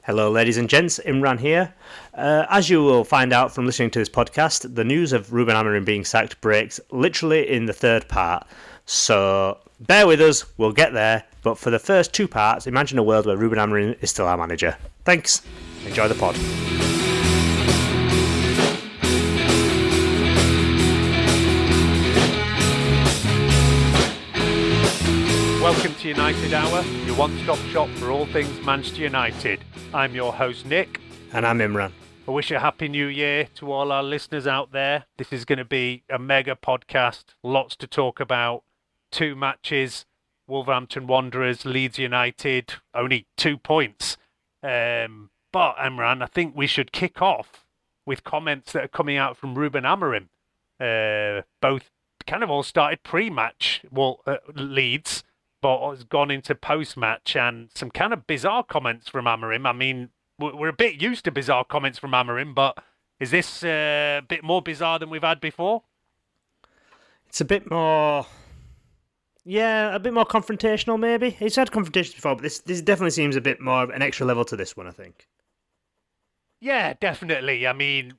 Hello, ladies and gents. Imran here. As you will find out from listening to this podcast, the news of Ruben Amorim being sacked breaks literally in the third part. So bear with us, we'll get there. But for the first two parts, imagine a world where Ruben Amorim is still our manager. Thanks. Enjoy the pod. Welcome to United Hour, your one-stop shop for all things Manchester United. I'm your host, Nick. And I'm Imran. I wish a happy new year to all our listeners out there. This is going to be a mega podcast, lots to talk about. 2 matches, Wolverhampton Wanderers, Leeds United, only 2 points. But, Imran, I think we should kick off with comments that are coming out from Ruben Amorim. Both kind of all started pre-match, Leeds, but has gone into post-match, and some kind of bizarre comments from Amorim. I mean, we're a bit used to bizarre comments from Amorim, but is this a bit more bizarre than we've had before? It's a bit more... Yeah, a bit more confrontational, maybe. He's had confrontations before, but this definitely seems a bit more of an extra level to this one, I think. Yeah, definitely. I mean,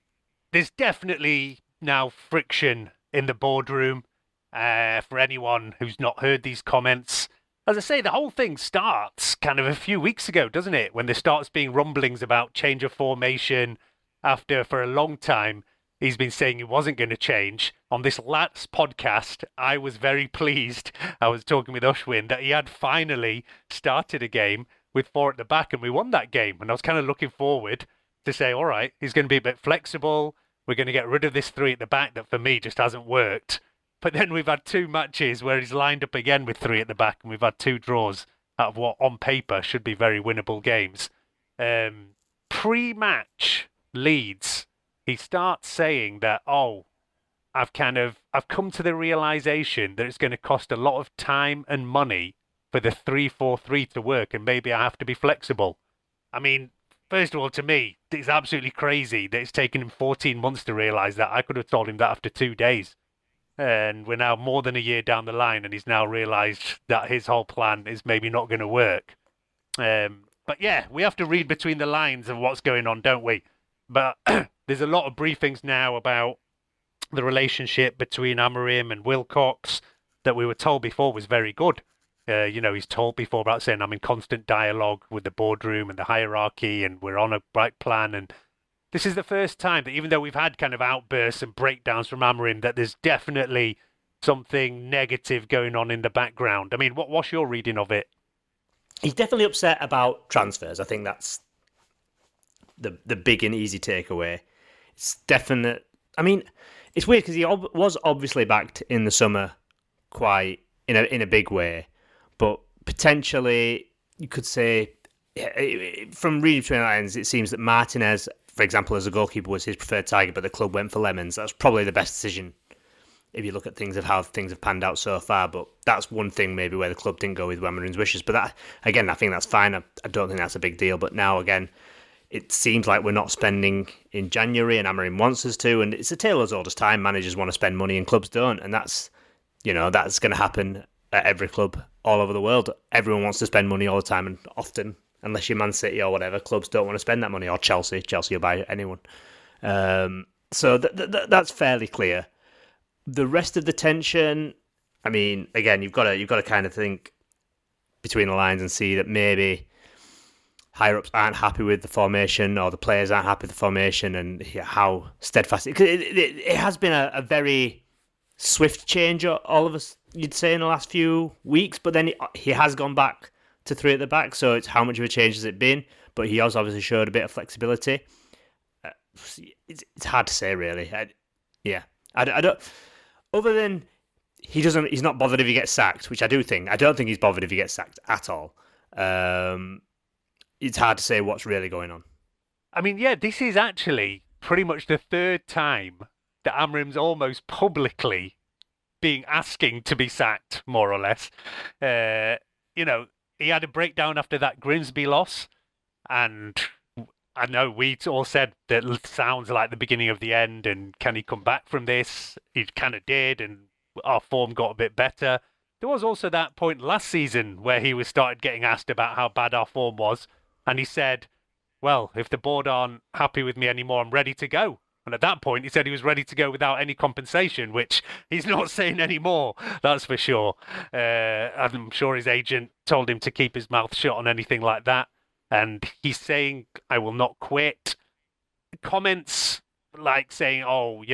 there's definitely now friction in the boardroom. For anyone who's not heard these comments, as I say, the whole thing starts kind of a few weeks ago, doesn't it? When there starts being rumblings about change of formation after, for a long time, he's been saying he wasn't going to change. On this last podcast, I was very pleased. I was talking with Ushwin that he had finally started a game with 4 at the back, and we won that game. And I was kind of looking forward to say, all right, he's going to be a bit flexible. We're going to get rid of this 3 at the back that for me just hasn't worked. But then we've had 2 matches where he's lined up again with 3 at the back, and we've had 2 draws out of what, on paper, should be very winnable games. Pre-match Leeds, he starts saying that, I've come to the realisation that it's going to cost a lot of time and money for the 3-4-3 to work, and maybe I have to be flexible. I mean, first of all, to me, it's absolutely crazy that it's taken him 14 months to realise that. I could have told him that after 2 days. And we're now more than a year down the line, and he's now realised that his whole plan is maybe not going to work. But yeah, we have to read between the lines of what's going on, don't we? But there's a lot of briefings now about the relationship between Amorim and Wilcox that we were told before was very good. He's told before about saying I'm in constant dialogue with the boardroom and the hierarchy, and we're on a right plan. And this is the first time that, even though we've had kind of outbursts and breakdowns from Amorim, that there's definitely something negative going on in the background. I mean, what's your reading of it? He's definitely upset about transfers. I think that's the big and easy takeaway. It's definite. I mean, it's weird because he was obviously backed in the summer quite in a big way, but potentially you could say, from reading between the lines, it seems that Martinez, for example, as a goalkeeper, was his preferred target, but the club went for Lemons. That's probably the best decision if you look at things of how things have panned out so far. But that's one thing maybe where the club didn't go with Amorim's wishes. But that, again, I think that's fine. I don't think that's a big deal. But now, again, it seems like we're not spending in January, and Amorim wants us to. And it's a tale as old as time. Managers want to spend money and clubs don't. And that's going to happen at every club all over the world. Everyone wants to spend money all the time, and often, unless you're Man City or whatever, clubs don't want to spend that money, or Chelsea. Chelsea will buy anyone. So that's fairly clear. The rest of the tension, I mean, again, you've got to kind of think between the lines and see that maybe higher-ups aren't happy with the formation, or the players aren't happy with the formation, and how steadfast... It has been a very swift change, all of us, you'd say, in the last few weeks, but then he has gone back to 3 at the back, so it's how much of a change has it been? But he has obviously showed a bit of flexibility. It's hard to say, really. I don't. Other than he's not bothered if he gets sacked, which I do think. I don't think he's bothered if he gets sacked at all. It's hard to say what's really going on. I mean, yeah, this is actually pretty much the 3rd time that Amorim's almost publicly being asking to be sacked, more or less. He had a breakdown after that Grimsby loss, and I know we all said that sounds like the beginning of the end, and can he come back from this? He kind of did, and our form got a bit better. There was also that point last season where he started getting asked about how bad our form was, and he said, well, if the board aren't happy with me anymore, I'm ready to go. And at that point, he said he was ready to go without any compensation, which he's not saying anymore, that's for sure. I'm sure his agent told him to keep his mouth shut on anything like that. And he's saying, I will not quit. Comments like saying, oh,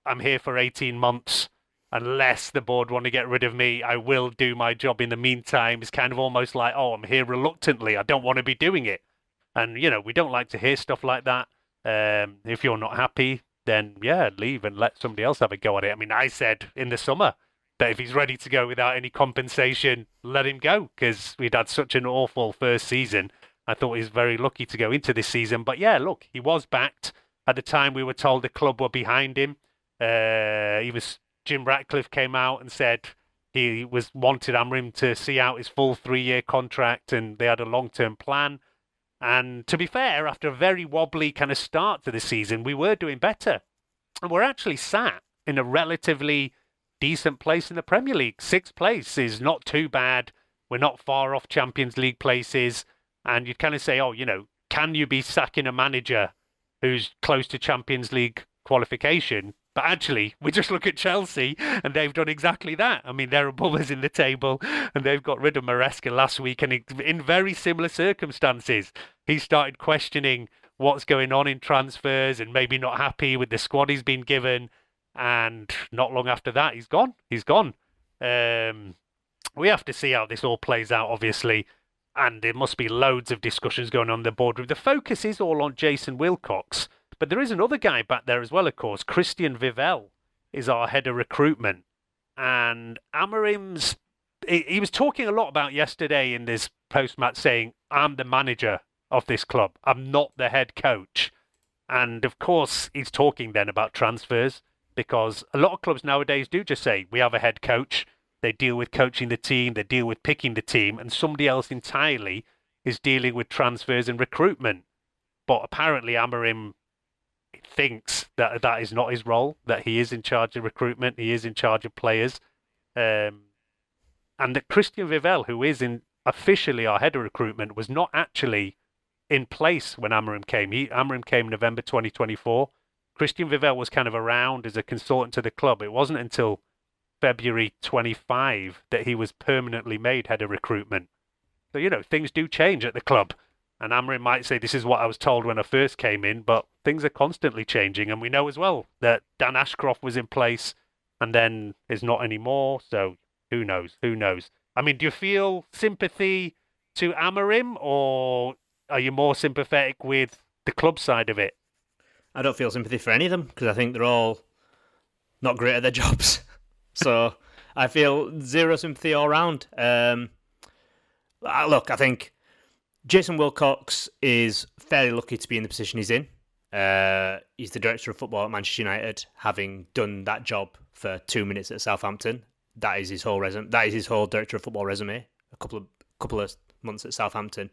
I'm here for 18 months. Unless the board want to get rid of me, I will do my job in the meantime. It's kind of almost like, oh, I'm here reluctantly. I don't want to be doing it. And, we don't like to hear stuff like that. If you're not happy, then, yeah, leave and let somebody else have a go at it. I mean, I said in the summer that if he's ready to go without any compensation, let him go, because we'd had such an awful first season. I thought he was very lucky to go into this season. But, yeah, look, he was backed. At the time, we were told the club were behind him. Jim Ratcliffe came out and said he wanted Amorim to see out his full 3-year contract, and they had a long-term plan. And to be fair, after a very wobbly kind of start to the season, we were doing better. And we're actually sat in a relatively decent place in the Premier League. 6th place is not too bad. We're not far off Champions League places. And you'd kind of say, can you be sacking a manager who's close to Champions League qualification? But actually, we just look at Chelsea, and they've done exactly that. I mean, they're above us in the table, and they've got rid of Maresca last week, and in very similar circumstances. He started questioning what's going on in transfers and maybe not happy with the squad he's been given. And not long after that, he's gone. We have to see how this all plays out, obviously. And there must be loads of discussions going on the boardroom. The focus is all on Jason Wilcox. But there is another guy back there as well, of course. Christian Vivell is our head of recruitment. And Amorim's... He was talking a lot about yesterday in this post-match saying, I'm the manager of this club. I'm not the head coach. And, of course, he's talking then about transfers, because a lot of clubs nowadays do just say, we have a head coach. They deal with coaching the team. They deal with picking the team. And somebody else entirely is dealing with transfers and recruitment. But apparently Amorim thinks that is not his role, that he is in charge of recruitment, he is in charge of players, and that Christian Vivell, who is officially our head of recruitment, was not actually in place when Amorim came. Amorim came November 2024. Christian Vivell was kind of around as a consultant to the club. It wasn't until February 25 that he was permanently made head of recruitment. So, things do change at the club. And Amorim might say, this is what I was told when I first came in, but things are constantly changing. And we know as well that Dan Ashcroft was in place and then is not anymore. So who knows? I mean, do you feel sympathy to Amorim, or are you more sympathetic with the club side of it? I don't feel sympathy for any of them, because I think they're all not great at their jobs. So I feel zero sympathy all round. Look, I think Jason Wilcox is fairly lucky to be in the position he's in. He's the director of football at Manchester United, having done that job for 2 minutes at Southampton. That is his whole resume. That is his whole director of football resume. A couple of months at Southampton.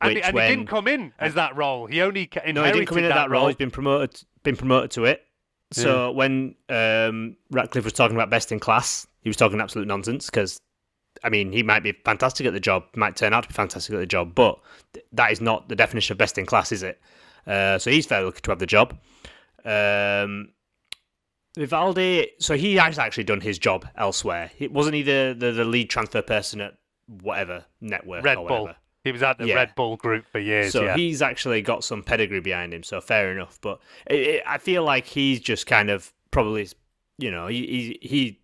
And he didn't come in as that role. He only inherited he didn't come in at that role. He's been promoted to it. So when Ratcliffe was talking about best in class, he was talking absolute nonsense, because I mean, he might be fantastic at the job, might turn out to be fantastic at the job, but that is not the definition of best in class, is it? So he's fairly lucky to have the job. Vivaldi, so he has actually done his job elsewhere. Wasn't he the lead transfer person at whatever network? Red or Bull. whatever? He was at the Red Bull group for years. So he's actually got some pedigree behind him, so fair enough. But I feel like he's just kind of probably, he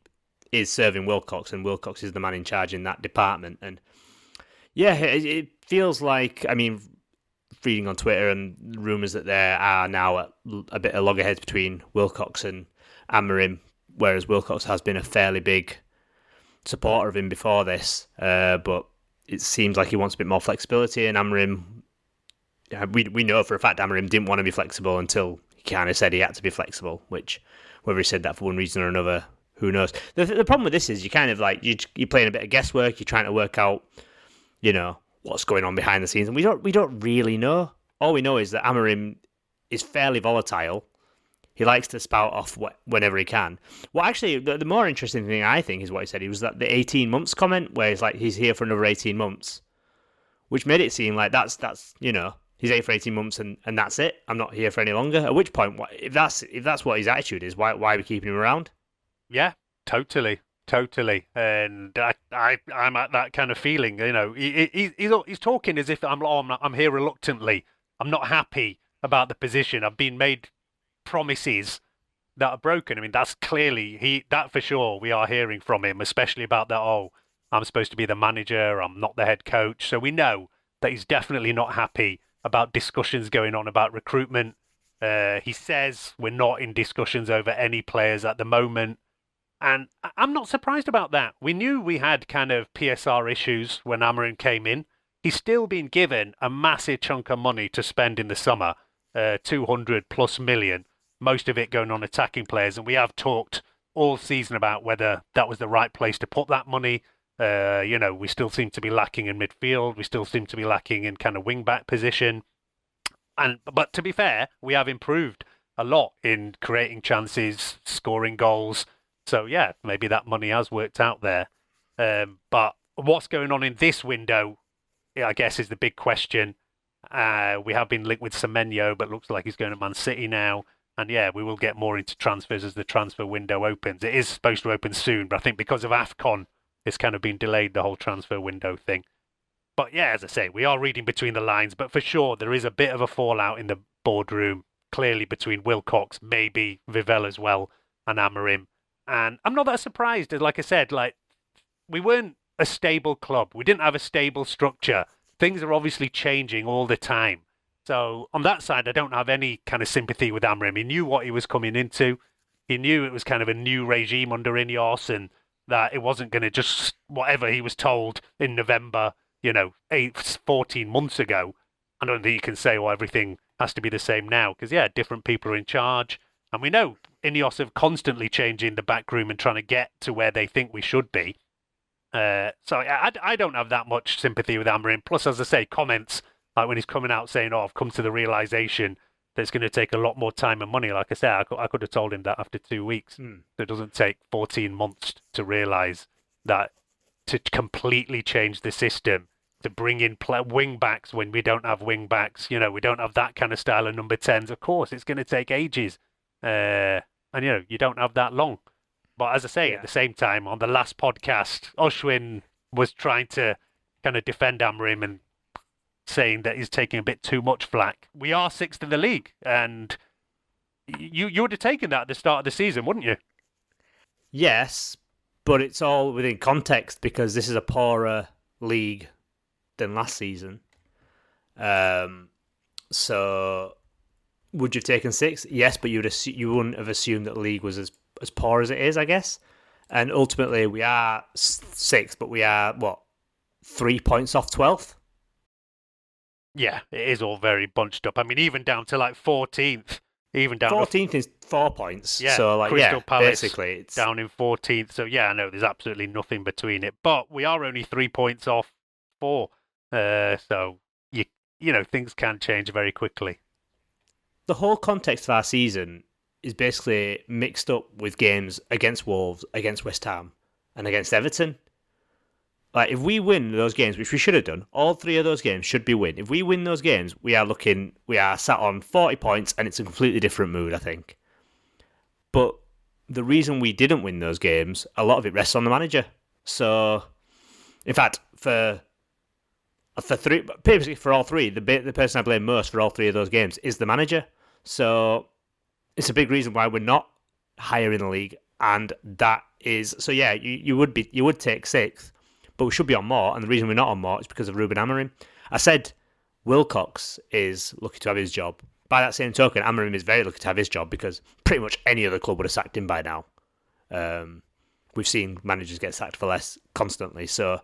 is serving Wilcox, and Wilcox is the man in charge in that department. And yeah, it feels like, I mean, reading on Twitter and rumours that there are now a bit of loggerheads between Wilcox and Amorim, whereas Wilcox has been a fairly big supporter of him before this, but it seems like he wants a bit more flexibility, and Amorim, we know for a fact Amorim didn't want to be flexible until he kind of said he had to be flexible, which, whether he said that for one reason or another, who knows. The problem with this is you kind of like, you're playing a bit of guesswork, you're trying to work out, what's going on behind the scenes, and we don't really know. All we know is that Amorim is fairly volatile. He likes to spout off whenever he can. Well, actually, the more interesting thing, I think, is what he said. He was that the 18 months comment, where he's like, he's here for another 18 months, which made it seem like that's he's here for 18 months and that's it. I'm not here for any longer. At which point, if that's what his attitude is, why are we keeping him around? Yeah, totally. Totally, and I'm at that kind of feeling. He's talking as if I'm here reluctantly. I'm not happy about the position. I've been made promises that are broken. I mean, that's clearly that for sure we are hearing from him, especially about that. Oh, I'm supposed to be the manager. I'm not the head coach. So we know that he's definitely not happy about discussions going on about recruitment. He says we're not in discussions over any players at the moment. And I'm not surprised about that. We knew we had kind of PSR issues when Amorim came in. He's still been given a massive chunk of money to spend in the summer, 200 plus million, most of it going on attacking players. And we have talked all season about whether that was the right place to put that money. We still seem to be lacking in midfield. We still seem to be lacking in kind of wing-back position. But to be fair, we have improved a lot in creating chances, scoring goals. So, yeah, maybe that money has worked out there. But what's going on in this window, I guess, is the big question. We have been linked with Semenyo, but looks like he's going to Man City now. And, yeah, we will get more into transfers as the transfer window opens. It is supposed to open soon, but I think because of AFCON, it's kind of been delayed, the whole transfer window thing. But, yeah, as I say, we are reading between the lines. But for sure, there is a bit of a fallout in the boardroom, clearly between Wilcox, maybe Vivell as well, and Amorim. And I'm not that surprised. Like I said, we weren't a stable club. We didn't have a stable structure. Things are obviously changing all the time. So on that side, I don't have any kind of sympathy with Amorim. He knew what he was coming into. He knew it was kind of a new regime under Ineos and that it wasn't going to just whatever he was told in November, 14 months ago. I don't think you can say, well, everything has to be the same now because, yeah, different people are in charge. And we know Ineos have constantly changing the back room and trying to get to where they think we should be. So I don't have that much sympathy with Amorim. Plus, as I say, comments like when he's coming out saying, "Oh, I've come to the realization that it's going to take a lot more time and money." Like I said, I could have told him that after 2 weeks. So it doesn't take 14 months to realize that to completely change the system, to bring in wing backs when we don't have wing backs. We don't have that kind of style of number 10s. Of course, it's going to take ages. And you don't have that long. But as I say, at the same time, on the last podcast, Oshwin was trying to kind of defend Amorim and saying that he's taking a bit too much flack. We are 6th in the league, and you would have taken that at the start of the season, wouldn't you? Yes, but it's all within context because this is a poorer league than last season. So would you have taken 6? Yes, but you wouldn't have assumed that the league was as poor as it is, I guess. And ultimately, we are 6th, but we are, 3 points off 12th? Yeah, it is all very bunched up. I mean, even down to 14th. Even down 14th is 4 points. Yeah, so Crystal Palace basically it's down in 14th. So yeah, I know there's absolutely nothing between it. But we are only 3 points off 4. So things can change very quickly. The whole context of our season is basically mixed up with games against Wolves, against West Ham, and against Everton. If we win those games, which we should have done, all 3 of those games should be win. If we win those games, we are sat on 40 points, and it's a completely different mood, I think. But the reason we didn't win those games, a lot of it rests on the manager. So, in fact, for all 3, the person I blame most for all 3 of those games is the manager. So it's a big reason why we're not higher in the league, and that is so. Yeah, you would take 6th, but we should be on more. And the reason we're not on more is because of Ruben Amorim. I said Wilcox is lucky to have his job. By that same token, Amorim is very lucky to have his job because pretty much any other club would have sacked him by now. We've seen managers get sacked for less constantly. So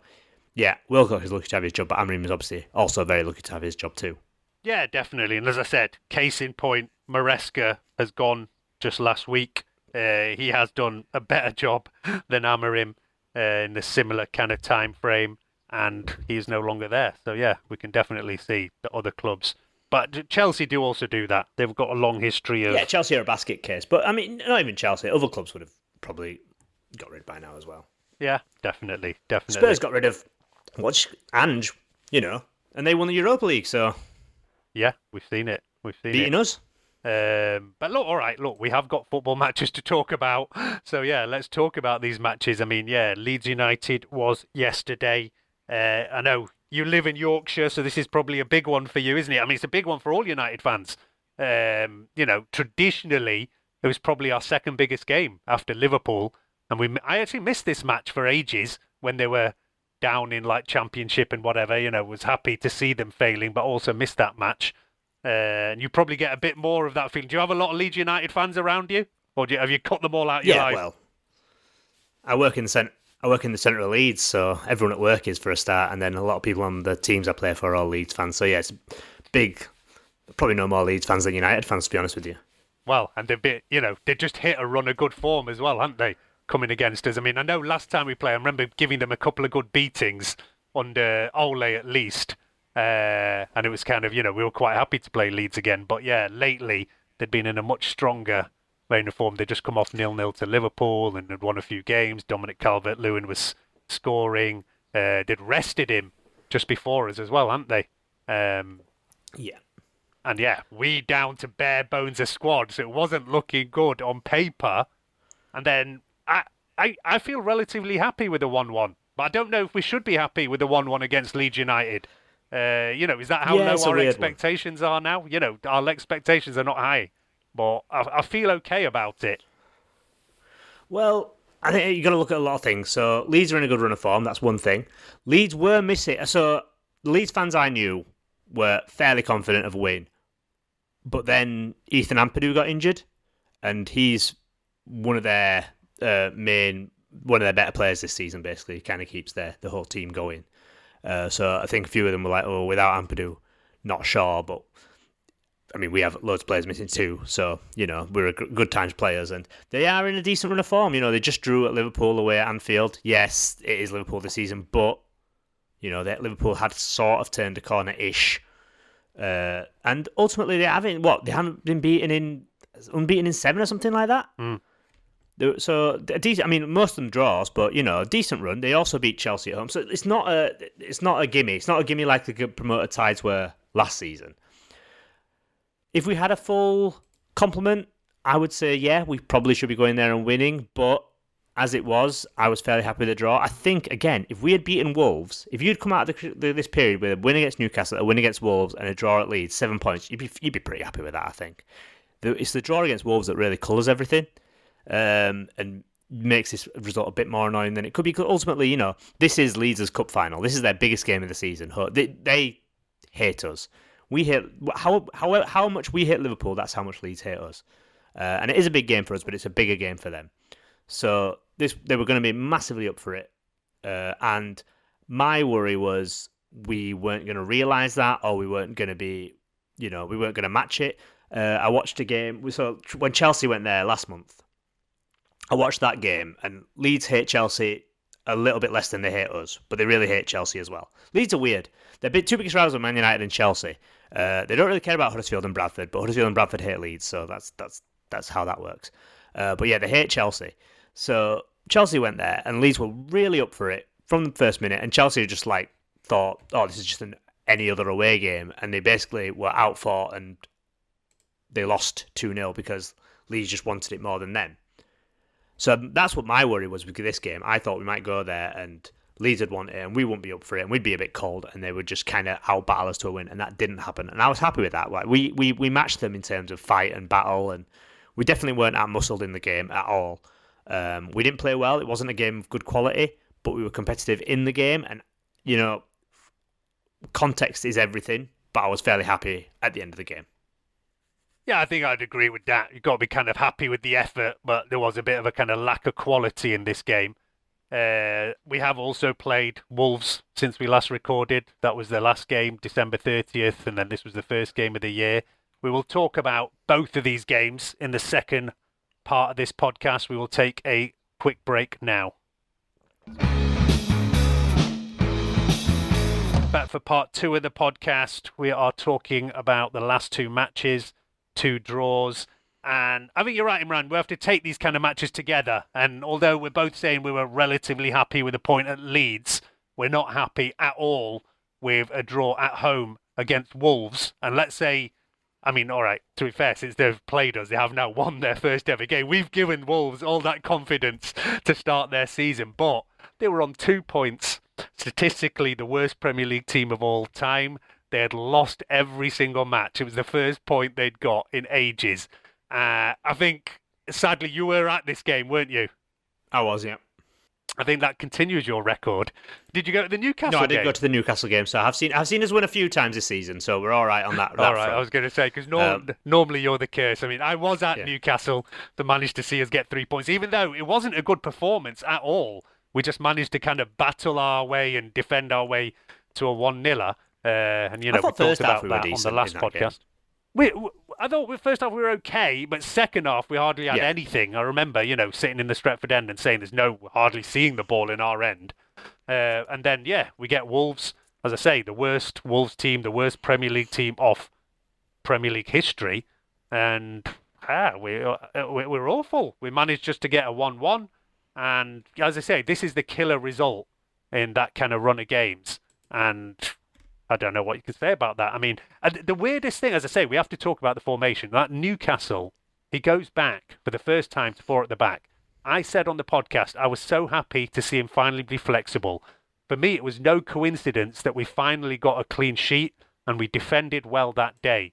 yeah, Wilcox is lucky to have his job, but Amorim is obviously also very lucky to have his job too. Yeah, definitely. And as I said, case in point, Maresca has gone just last week. He has done a better job than Amorim in a similar kind of time frame, and he's no longer there. So yeah, we can definitely see the other clubs. But Chelsea do also do that. They've got a long history of... Yeah, Chelsea are a basket case. But, I mean, not even Chelsea. Other clubs would have probably got rid by now as well. Yeah, definitely. Spurs got rid of Ange, and they won the Europa League, so... Yeah, we've seen it. Beating us. But look, all right, look, we have got football matches to talk about. So, yeah, let's talk about these matches. I mean, yeah, Leeds United was yesterday. I know you live in Yorkshire, so this is probably a big one for you, isn't it? I mean, it's a big one for all United fans. Traditionally, it was probably our second biggest game after Liverpool. And I actually missed this match for ages when they were down in like Championship and whatever, was happy to see them failing, but also missed that match. And you probably get a bit more of that feeling. Do you have a lot of Leeds United fans around you, or have you cut them all out of your life? Yeah, well, I work in the centre of Leeds, so everyone at work is for a start, and then a lot of people on the teams I play for are all Leeds fans. So yeah, it's big. Probably no more Leeds fans than United fans, to be honest with you. Well, and they just hit a run of good form as well, haven't they? Coming against us. I mean, I know last time we played, I remember giving them a couple of good beatings under Ole at least. And it was kind of, we were quite happy to play Leeds again. But yeah, lately they'd been in a much stronger vein of form. They'd just come off 0-0 to Liverpool and had won a few games. Dominic Calvert-Lewin was scoring. They'd rested him just before us as well, hadn't they? Yeah. And yeah, we down to bare bones a squad, so it wasn't looking good on paper. And then I feel relatively happy with the 1-1. But I don't know if we should be happy with the 1-1 against Leeds United. Is that how low our expectations are now? Our expectations are not high, but I feel okay about it. Well, I think you got to look at a lot of things. So Leeds are in a good run of form. That's one thing. Leeds were missing. So the Leeds fans I knew were fairly confident of a win, but then Ethan Ampadu got injured, and he's one of their better players this season. Basically, he kind of keeps the whole team going. So I think a few of them were like, oh, without Ampadu, not sure. But, I mean, we have loads of players missing too. So, we're good times players. And they are in a decent run of form. They just drew at Liverpool away at Anfield. Yes, it is Liverpool this season. But, that Liverpool had sort of turned a corner-ish. And ultimately, they haven't been unbeaten in 7 or something like that. Mm. So decent. I mean, most of them draws, but decent run. They also beat Chelsea at home, so it's not a gimme. It's not a gimme like the promoted sides were last season. If we had a full complement, I would say yeah, we probably should be going there and winning. But as it was, I was fairly happy with the draw. I think again, if we had beaten Wolves, if you'd come out of this period with a win against Newcastle, a win against Wolves, and a draw at Leeds, 7 points, you'd be pretty happy with that. I think it's the draw against Wolves that really colours everything. And makes this result a bit more annoying than it could be. Because ultimately, this is Leeds' cup final. This is their biggest game of the season. They hate us. We hate how much we hate Liverpool. That's how much Leeds hate us. And it is a big game for us, but it's a bigger game for them. So they were going to be massively up for it. And my worry was we weren't going to realise that, or we weren't going to be, we weren't going to match it. I watched a game. So when Chelsea went there last month, I watched that game, and Leeds hate Chelsea a little bit less than they hate us, but they really hate Chelsea as well. Leeds are weird. They're two biggest rivals of Man United and Chelsea. They don't really care about Huddersfield and Bradford, but Huddersfield and Bradford hate Leeds, so that's how that works. But yeah, they hate Chelsea. So Chelsea went there, and Leeds were really up for it from the first minute, and Chelsea just thought, oh, this is just any other away game, and they basically were outfought, and they lost 2-0 because Leeds just wanted it more than them. So that's what my worry was with this game. I thought we might go there and Leeds would want it and we wouldn't be up for it and we'd be a bit cold and they would just kind of out-battle us to a win, and that didn't happen. And I was happy with that. Like we matched them in terms of fight and battle, and we definitely weren't out-muscled in the game at all. We didn't play well. It wasn't a game of good quality, but we were competitive in the game, and, context is everything, but I was fairly happy at the end of the game. Yeah, I think I'd agree with that. You've got to be kind of happy with the effort, but there was a bit of a kind of lack of quality in this game. We have also played Wolves since we last recorded. That was the last game, December 30th, and then this was the first game of the year. We will talk about both of these games in the second part of this podcast. We will take a quick break now. But for part 2 of the podcast, we are talking about the last 2 matches. 2 draws, and I think you're right, Imran. We have to take these kind of matches together, and although we're both saying we were relatively happy with the point at Leeds, we're not happy at all with a draw at home against Wolves, and let's say, I mean, all right, to be fair, since they've played us, they have now won their first ever game. We've given Wolves all that confidence to start their season, but they were on 2 points, statistically the worst Premier League team of all time. They had lost every single match. It was the first point they'd got in ages. I think, sadly, you were at this game, weren't you? I was, yeah. I think that continues your record. Did you go to the Newcastle game? No, I did go to the Newcastle game, so I've seen us win a few times this season, so we're all right on that. All right, I was going to say, because normally you're the curse. I mean, I was at Newcastle to manage to see us get 3 points, even though it wasn't a good performance at all. We just managed to kind of battle our way and defend our way to a 1-0. And, we talked about that on the last podcast. I thought first half we were okay, but second half we hardly had anything. I remember, sitting in the Stretford end and saying hardly seeing the ball in our end. And then, we get Wolves, as I say, the worst Wolves team, the worst Premier League team of Premier League history. And we're awful. We managed just to get a 1-1. And as I say, this is the killer result in that kind of run of games. And I don't know what you can say about that. I mean, the weirdest thing, as I say, we have to talk about the formation. That Newcastle, he goes back for the first time to 4 at the back. I said on the podcast, I was so happy to see him finally be flexible. For me, it was no coincidence that we finally got a clean sheet and we defended well that day.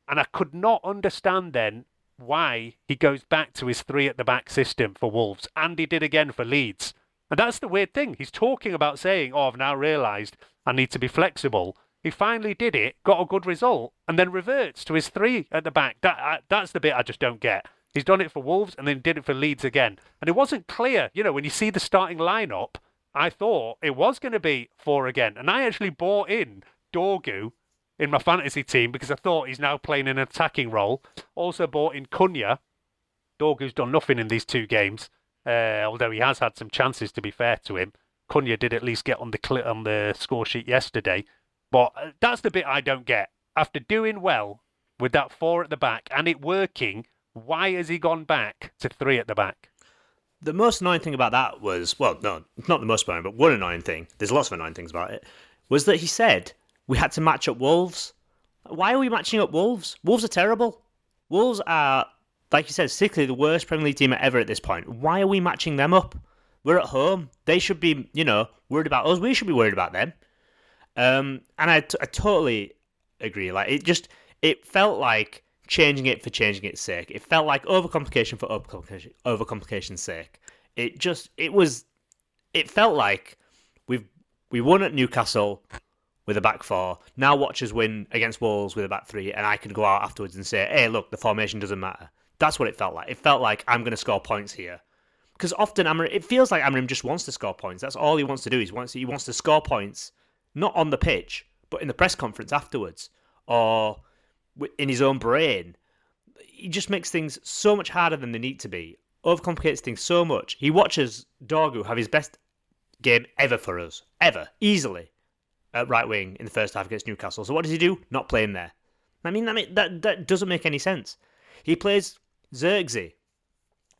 And I could not understand then why he goes back to his 3 at the back system for Wolves, and he did again for Leeds. And that's the weird thing. He's talking about saying, I've now realised I need to be flexible. He finally did it, got a good result, and then reverts to his 3 at the back. That's the bit I just don't get. He's done it for Wolves and then did it for Leeds again. And it wasn't clear. When you see the starting lineup, I thought it was going to be 4 again. And I actually bought in Dorgu in my fantasy team because I thought he's now playing an attacking role. Also bought in Cunha. Dorgu's done nothing in these 2 games. Although he has had some chances, to be fair to him. Cunha did at least get on the score sheet yesterday. But that's the bit I don't get. After doing well with that 4 at the back and it working, why has he gone back to 3 at the back? The most annoying thing about that was, well, no, not the most annoying, but one annoying thing, there's lots of annoying things about it, was that he said we had to match up Wolves. Why are we matching up Wolves? Wolves are terrible. Wolves are, like you said, particularly the worst Premier League team ever at this point. Why are we matching them up? We're at home. They should be, worried about us. We should be worried about them. And I totally agree. Like, it felt like changing it for changing its sake. It felt like overcomplication for overcomplication's sake. It felt like we won at Newcastle with a back 4. Now watch us win against Wolves with a back 3, and I can go out afterwards and say, hey, look, the formation doesn't matter. That's what it felt like. It felt like I'm going to score points here. Because often it feels like Amorim just wants to score points. That's all he wants to do. He wants to score points, not on the pitch, but in the press conference afterwards, or in his own brain. He just makes things so much harder than they need to be. Overcomplicates things so much. He watches Dorgu have his best game ever for us. Ever. Easily. At right wing in the first half against Newcastle. So what does he do? Not play him there. I mean that doesn't make any sense. He plays Xerxes.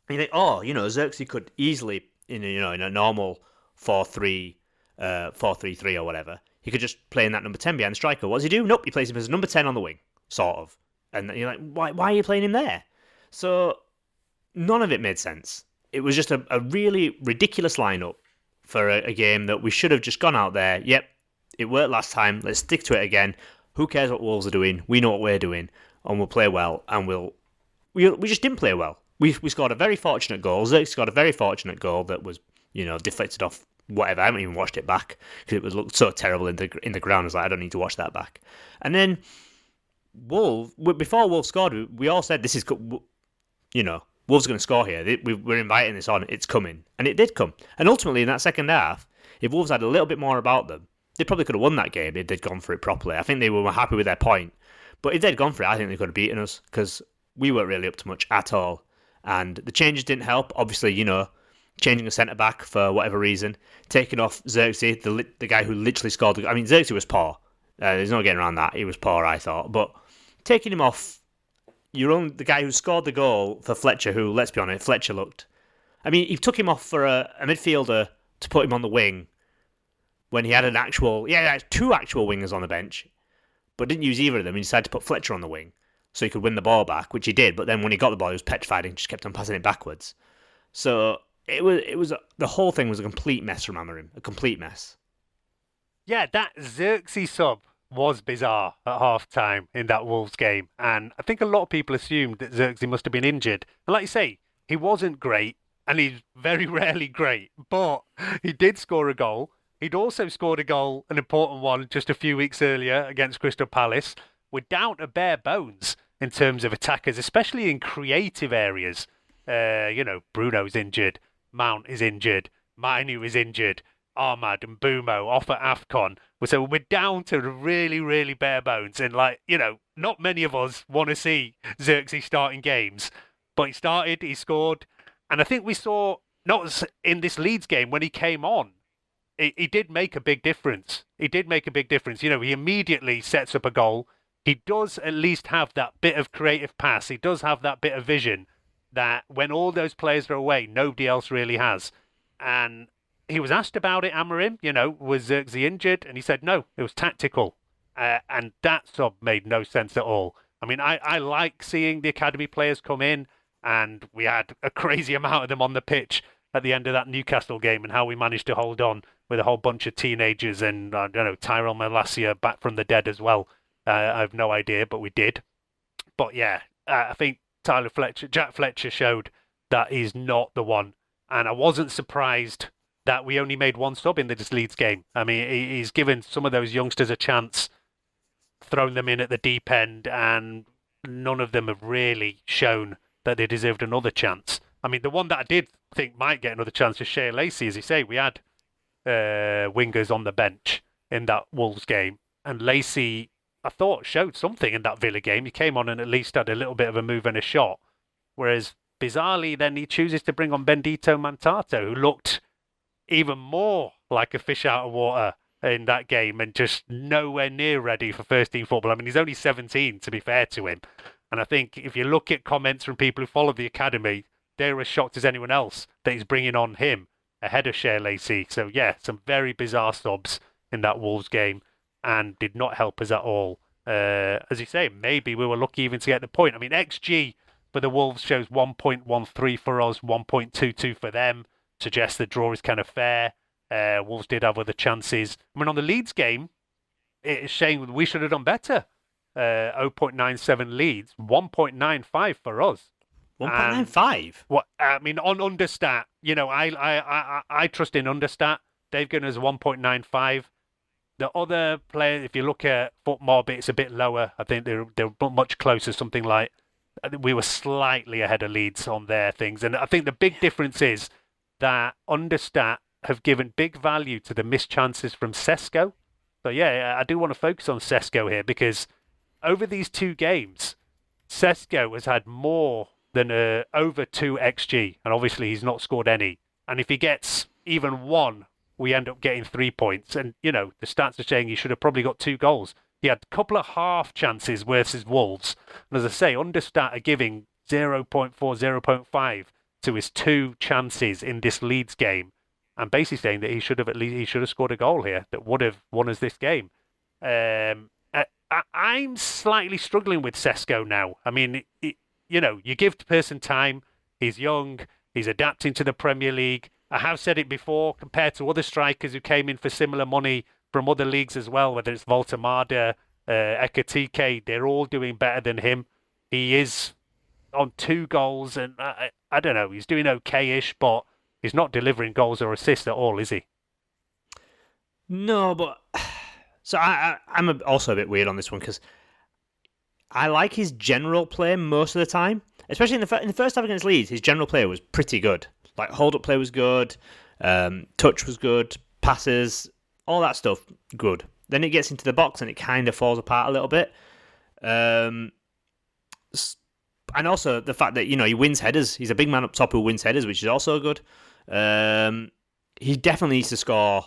And you think, Xerxes could easily, in a normal 4-3, 4-3-3 or whatever, he could just play in that number 10 behind the striker. What does he do? Nope, he plays him as number 10 on the wing, sort of. And you're like, why are you playing him there? So none of it made sense. It was just a really ridiculous lineup for a game that we should have just gone out there. Yep, it worked last time. Let's stick to it again. Who cares what Wolves are doing? We know what we're doing, and we'll play well. And we just didn't play well. We scored a very fortunate goal. Zirkzee scored a very fortunate goal that was, deflected off whatever. I haven't even watched it back because it looked so terrible in the ground. I was like, I don't need to watch that back. And then before Wolves scored, we all said this is, Wolves are going to score here. We're inviting this on. It's coming, and it did come. And ultimately, in that second half, if Wolves had a little bit more about them, they probably could have won that game if they'd gone for it properly. I think they were happy with their point, but if they'd gone for it, I think they could have beaten us because we weren't really up to much at all. And the changes didn't help. Obviously, changing a centre back for whatever reason, taking off Xerxes, the guy who literally scored. Xerxes was poor. There's no getting around that. He was poor, I thought. But taking him off, the guy who scored the goal for Fletcher, who, let's be honest, Fletcher looked. I mean, he took him off for a midfielder to put him on the wing when he had two actual wingers on the bench. but didn't use either of them. He decided to put Fletcher on the wing so he could win the ball back, which he did. But then when he got the ball, he was petrified and just kept on passing it backwards. So it was the whole thing was a complete mess from Amorim, a complete mess. Yeah, that Xerxes sub was bizarre at half-time in that Wolves game. And I think a lot of people assumed that Xerxes must have been injured. And like you say, he wasn't great, and he's very rarely great. But he did score a goal. He'd also scored a goal, an important one, just a few weeks earlier against Crystal Palace. We're down to bare bones in terms of attackers, especially in creative areas. Bruno's injured, Mount is injured, Mainu is injured, Ahmad and Bumo off at AFCON. So we're down to really, really bare bones. And, not many of us want to see Xerxes starting games. But he started, he scored. And I think we saw, not in this Leeds game, when he came on, he did make a big difference. He immediately sets up a goal. He does at least have that bit of creative pass. He does have that bit of vision that when all those players are away, nobody else really has. And he was asked about it, Amorim, was Xerxes injured? And he said, no, it was tactical. And that sub made no sense at all. I mean, I like seeing the academy players come in, and we had a crazy amount of them on the pitch at the end of that Newcastle game, and how we managed to hold on with a whole bunch of teenagers and, Tyrell Malacia back from the dead as well. I have no idea, but we did. But yeah, I think Jack Fletcher showed that he's not the one. And I wasn't surprised that we only made one sub in this Leeds game. I mean, he's given some of those youngsters a chance, thrown them in at the deep end, and none of them have really shown that they deserved another chance. I mean, the one that I did think might get another chance was Shea Lacey. As you say, we had wingers on the bench in that Wolves game, and Lacey, I thought, showed something in that Villa game. He came on and at least had a little bit of a move and a shot, whereas bizarrely then he chooses to bring on Bendito Mantato, who looked even more like a fish out of water in that game and just nowhere near ready for first team football. I mean, he's only 17, to be fair to him. And I think if you look at comments from people who follow the academy, they're as shocked as anyone else that he's bringing on him ahead of Shea Lacey. So yeah, some very bizarre subs in that Wolves game and did not help us at all. As you say, maybe we were lucky even to get the point. I mean, XG for the Wolves shows 1.13 for us, 1.22 for them. Suggests the draw is kind of fair. Wolves did have other chances. I mean, on the Leeds game, it's saying we should have done better. 0.97 Leeds, 1.95 for us. 1.95? What I mean, on Understat, I trust in Understat. They've given us 1.95. The other player, if you look at FootMob, it's a bit lower. I think they're much closer, something like, we were slightly ahead of Leeds on their things. And I think the big difference is that Understat have given big value to the missed chances from Sesko. So yeah, I do want to focus on Sesko here, because over these two games, Sesko has had more than over 2 XG, and obviously he's not scored any. And if he gets even one, we end up getting 3 points. And, the stats are saying he should have probably got 2 goals. He had a couple of half chances versus Wolves. And as I say, Understat are giving 0.4, 0.5 to his 2 chances in this Leeds game, and basically saying that he should have scored a goal here that would have won us this game. I'm slightly struggling with Sesko now. I mean, you give the person time. He's young. He's adapting to the Premier League. I have said it before, compared to other strikers who came in for similar money from other leagues as well, whether it's Voltemada, Ekatike, they're all doing better than him. He is on 2 goals, and I don't know, he's doing okay-ish, but he's not delivering goals or assists at all, is he? No, but so I'm also a bit weird on this one, because I like his general play most of the time, especially in the first half against Leeds. His general play was pretty good. Like, hold-up play was good, touch was good, passes, all that stuff, good. Then it gets into the box and it kind of falls apart a little bit. And also the fact that, he wins headers. He's a big man up top who wins headers, which is also good. He definitely needs to score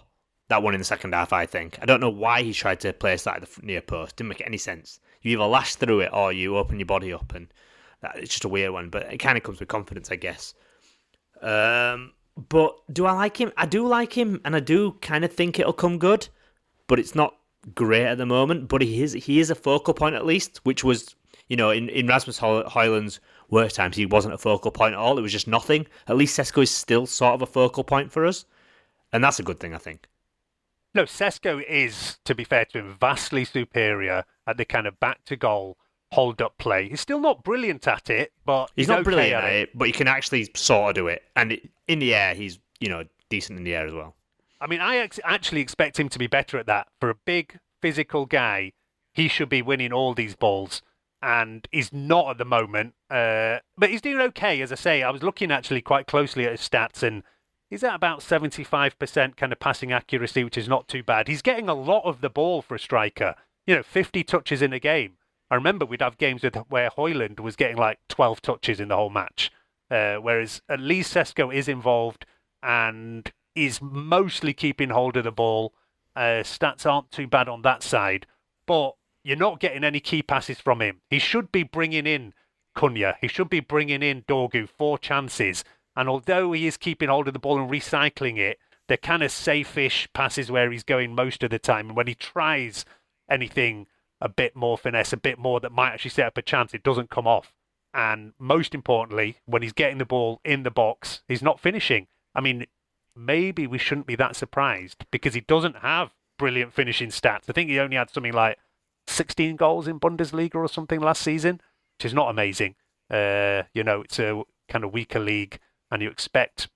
that one in the second half, I think. I don't know why he tried to place that at the near post. Didn't make any sense. You either lash through it or you open your body up, and it's just a weird one. But it kind of comes with confidence, I guess. But do I like him? I do like him, and I do kind of think it'll come good. But it's not great at the moment, but he is a focal point at least, which was, in Rasmus Højlund's worst times, he wasn't a focal point at all. It was just nothing. At least Sesko is still sort of a focal point for us, and that's a good thing, I think. No, Sesko is, to be fair to him, vastly superior at the kind of back-to-goal, hold-up play. He's still not brilliant at it, but he's not okay brilliant at it, but he can actually sort of do it. And in the air, he's, decent in the air as well. I mean, I actually expect him to be better at that. For a big, physical guy, he should be winning all these balls, and he's not at the moment. But he's doing okay, as I say. I was looking actually quite closely at his stats, and he's at about 75% kind of passing accuracy, which is not too bad. He's getting a lot of the ball for a striker. 50 touches in a game. I remember we'd have games where Højlund was getting like 12 touches in the whole match, whereas at least Sesko is involved and is mostly keeping hold of the ball. Stats aren't too bad on that side, but you're not getting any key passes from him. He should be bringing in Cunha. He should be bringing in Dorgu for chances. And although he is keeping hold of the ball and recycling it, they're kind of safe-ish passes where he's going most of the time. And when he tries anything a bit more finesse, a bit more that might actually set up a chance, it doesn't come off. And most importantly, when he's getting the ball in the box, he's not finishing. I mean, maybe we shouldn't be that surprised because he doesn't have brilliant finishing stats. I think he only had something like 16 goals in Bundesliga or something last season, which is not amazing. It's a kind of weaker league and you expect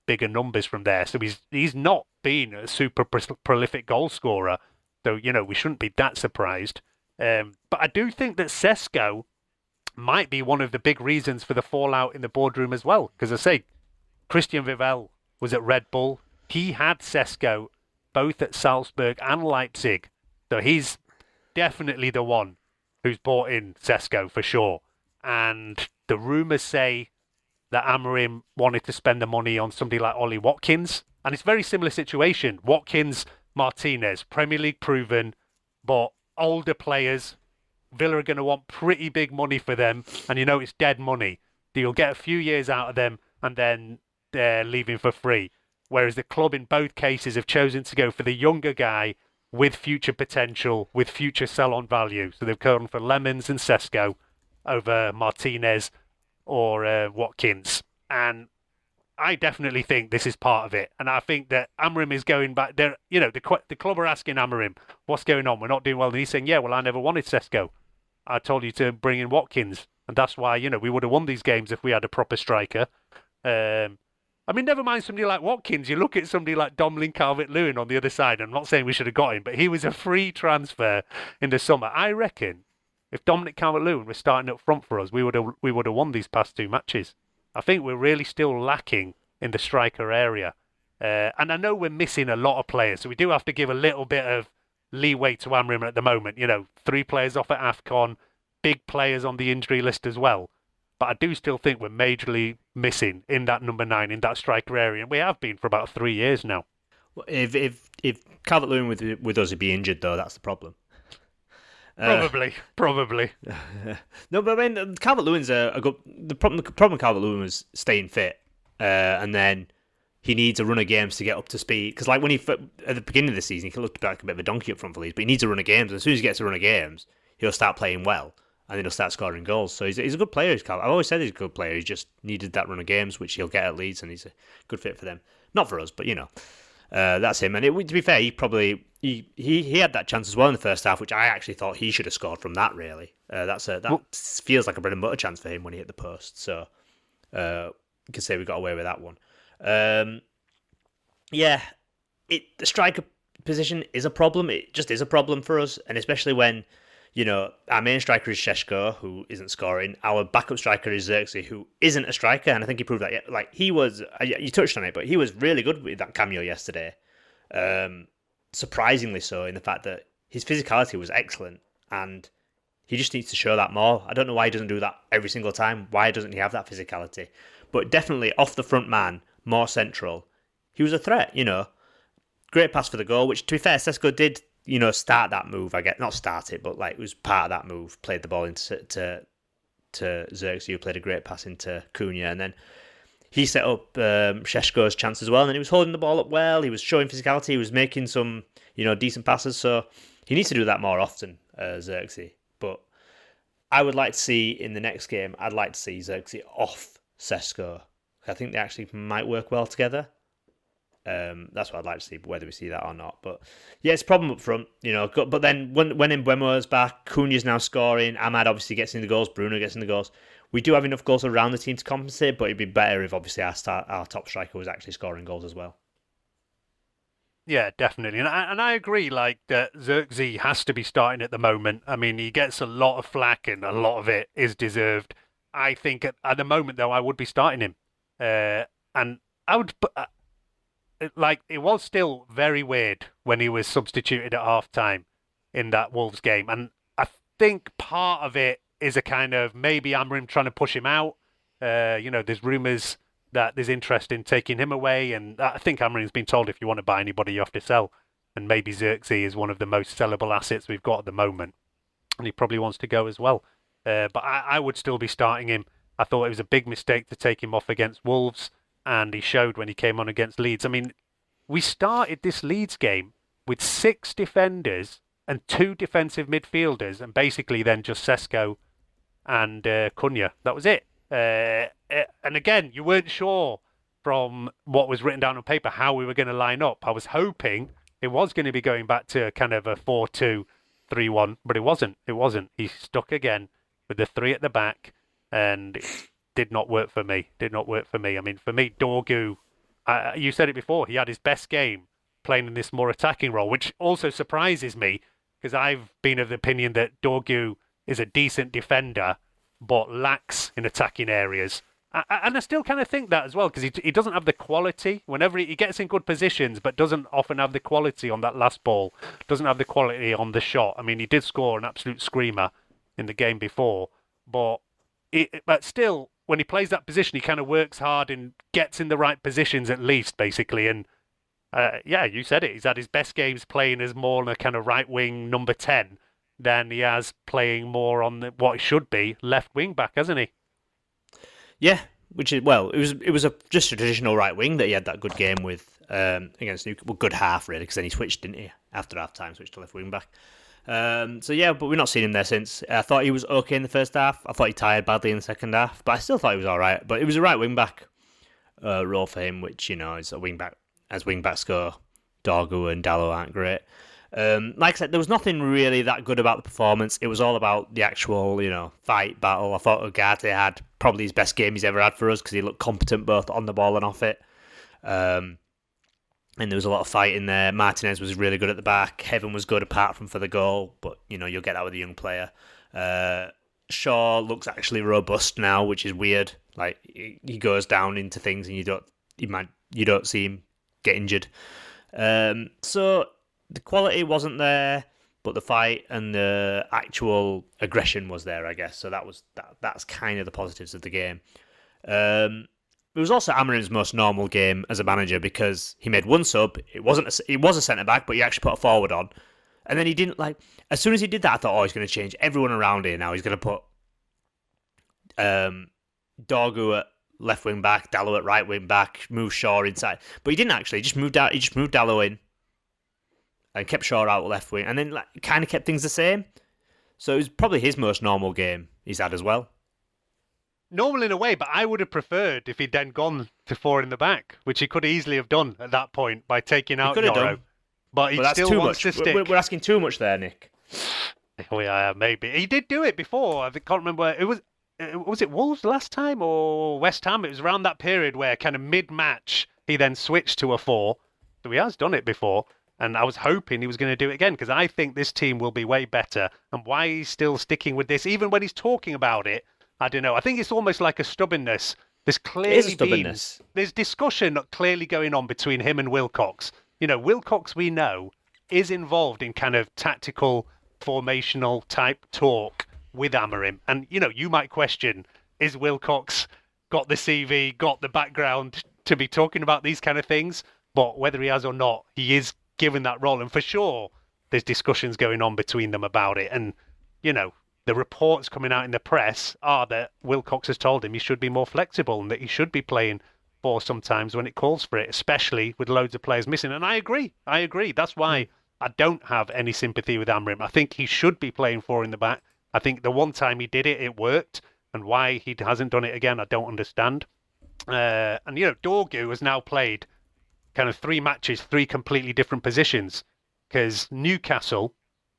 bigger numbers from there. So he's not been a super prolific goal scorer. So, we shouldn't be that surprised. But I do think that Sesko might be one of the big reasons for the fallout in the boardroom as well. Because I say, Christian Vivel was at Red Bull. He had Sesko both at Salzburg and Leipzig. So he's definitely the one who's bought in Sesko for sure. And the rumours say that Amorim wanted to spend the money on somebody like Ollie Watkins. And it's a very similar situation. Watkins, Martinez, Premier League proven, but older players. Villa are going to want pretty big money for them. And it's dead money. You'll get a few years out of them and then they're leaving for free. Whereas the club in both cases have chosen to go for the younger guy with future potential, with future sell-on value. So they've gone for Lemons and Sesko over Martinez or Watkins. And I definitely think this is part of it. And I think that Amorim is going back there. The club are asking Amorim, what's going on? We're not doing well. And he's saying, yeah, well, I never wanted Sesko. I told you to bring in Watkins. And that's why, we would have won these games if we had a proper striker. Never mind somebody like Watkins. You look at somebody like Domlin Calvert-Lewin on the other side. I'm not saying we should have got him, but he was a free transfer in the summer. I reckon if Dominic Calvert-Lewin was starting up front for us, we would have won these past two matches. I think we're really still lacking in the striker area. And I know we're missing a lot of players, so we do have to give a little bit of leeway to Amorim at the moment. 3 players off at AFCON, big players on the injury list as well. But I do still think we're majorly missing in that number 9, in that striker area. And we have been for about 3 years now. If Calvert-Lewin with us would be injured, though, that's the problem. Probably. No, but I mean, Calvert-Lewin's a good... The problem with Calvert-Lewin was staying fit. And then he needs a run of games to get up to speed. Because like when at the beginning of the season, he looked like a bit of a donkey up front for Leeds, but he needs a run of games. And as soon as he gets a run of games, he'll start playing well. And then he'll start scoring goals. So he's a good player. I've always said he's a good player. He just needed that run of games, which he'll get at Leeds, and he's a good fit for them. Not for us, but that's him. And to be fair, he had that chance as well in the first half, which I actually thought he should have scored from that. Really, feels like a bread and butter chance for him when he hit the post. So you could say we got away with that one. The striker position is a problem. It just is a problem for us, and especially when. Our main striker is Šeško, who isn't scoring. Our backup striker is Xerxes, who isn't a striker, and I think he proved that. Like he was, you touched on it, but he was really good with that cameo yesterday. Surprisingly so, in the fact that his physicality was excellent, and he just needs to show that more. I don't know why he doesn't do that every single time. Why doesn't he have that physicality? But definitely off the front man, more central. He was a threat. Great pass for the goal, which to be fair, Sesko did. Start that move. I get not start it, but like it was part of that move. Played the ball into to Xerxes, who played a great pass into Cunha, and then he set up Šeško's chance as well. And then he was holding the ball up well. He was showing physicality. He was making some decent passes. So He needs to do that more often, Xerxes. But I would like to see in the next game, I'd like to see Xerxes off Sesko. I think they actually might work well together. That's what I'd like to see, whether we see that or not. But yeah, it's a problem up front, But then when Mbeumo's back, Cunha's now scoring. Ahmad obviously gets in the goals. Bruno gets in the goals. We do have enough goals around the team to compensate, but it'd be better if obviously our top striker was actually scoring goals as well. Yeah, definitely. And I agree, that Xerxes has to be starting at the moment. I mean, he gets a lot of flack and a lot of it is deserved. I think at the moment, though, I would be starting him. And I would... it was still very weird when he was substituted at half-time in that Wolves game. And I think part of it is a kind of maybe Amorim trying to push him out. There's rumours that there's interest in taking him away. And I think Amorim's been told if you want to buy anybody, you have to sell. And maybe Xerxes is one of the most sellable assets we've got at the moment. And he probably wants to go as well. But I would still be starting him. I thought it was a big mistake to take him off against Wolves. And he showed when he came on against Leeds. I mean, we started this Leeds game with 6 defenders and 2 defensive midfielders, and basically then just Sesko and Cunha. That was it. And again, you weren't sure from what was written down on paper how we were going to line up. I was hoping it was going to be going back to kind of a 4-2-3-1, but it wasn't. It wasn't. He stuck again with the 3 at the back, and it did not work for me. I mean, for me, Dorgu, you said it before, he had his best game playing in this more attacking role, which also surprises me because I've been of the opinion that Dorgu is a decent defender but lacks in attacking areas. And I still kind of think that as well because he doesn't have the quality. Whenever he gets in good positions but doesn't often have the quality on that last ball, doesn't have the quality on the shot. I mean, he did score an absolute screamer in the game before, but still, when he plays that position, he kind of works hard and gets in the right positions at least, basically. And yeah, you said it. He's had his best games playing as more on a kind of right wing number 10 than he has playing more on what he should be left wing back, hasn't he? Yeah, which is it was just a traditional right wing that he had that good game with against Newcastle. Well, good half really, because then he switched, didn't he? After half time, switched to left wing back. So yeah, but we've not seen him there since. I thought he was okay in the first half. I thought he tired badly in the second half, but I still thought he was all right. But it was a right wing back role for him, which is a wing back. As wing backs go, Dorgu and Dalot aren't great. Like I said, there was nothing really that good about the performance. It was all about the actual, fight battle. I thought Ugarte had probably his best game he's ever had for us because he looked competent both on the ball and off it. And there was a lot of fight in there. Martinez was really good at the back. Heaven was good apart from for the goal, but you'll get that with a young player. Shaw looks actually robust now, which is weird. Like he goes down into things and you don't see him get injured. So the quality wasn't there, but the fight and the actual aggression was there, I guess. So that's kind of the positives of the game. It was also Amorim's most normal game as a manager because he made one sub. It was a centre back, but he actually put a forward on, and then he didn't as soon as he did that, I thought, oh, he's going to change everyone around here now. He's going to put Dorgu at left wing back, Dalot at right wing back, move Shaw inside, but he didn't actually. He just moved Dalot in and kept Shaw out left wing, and then kind of kept things the same. So it was probably his most normal game he's had as well. Normal in a way, but I would have preferred if he'd then gone to 4 in the back, which he could easily have done at that point by taking out Yoro. But he still wants to stick. We're asking too much there, Nick. Oh yeah, maybe. He did do it before. I can't remember. Was it Wolves last time or West Ham? It was around that period where kind of mid-match he then switched to a 4. So he has done it before. And I was hoping he was going to do it again because I think this team will be way better. And why he's still sticking with this, even when he's talking about it, I don't know. I think it's almost like a stubbornness. There's discussion clearly going on between him and Wilcox. Wilcox, we know, is involved in kind of tactical, formational type talk with Amorim. And, you might question, is Wilcox got the CV, got the background to be talking about these kind of things? But whether he has or not, he is given that role. And for sure, there's discussions going on between them about it. And, the reports coming out in the press are that Wilcox has told him he should be more flexible and that he should be playing 4 sometimes when it calls for it, especially with loads of players missing. And I agree. That's why I don't have any sympathy with Amorim. I think he should be playing 4 in the back. I think the one time he did it, it worked. And why he hasn't done it again, I don't understand. And, Dorgu has now played kind of 3 matches, 3 completely different positions. Because Newcastle,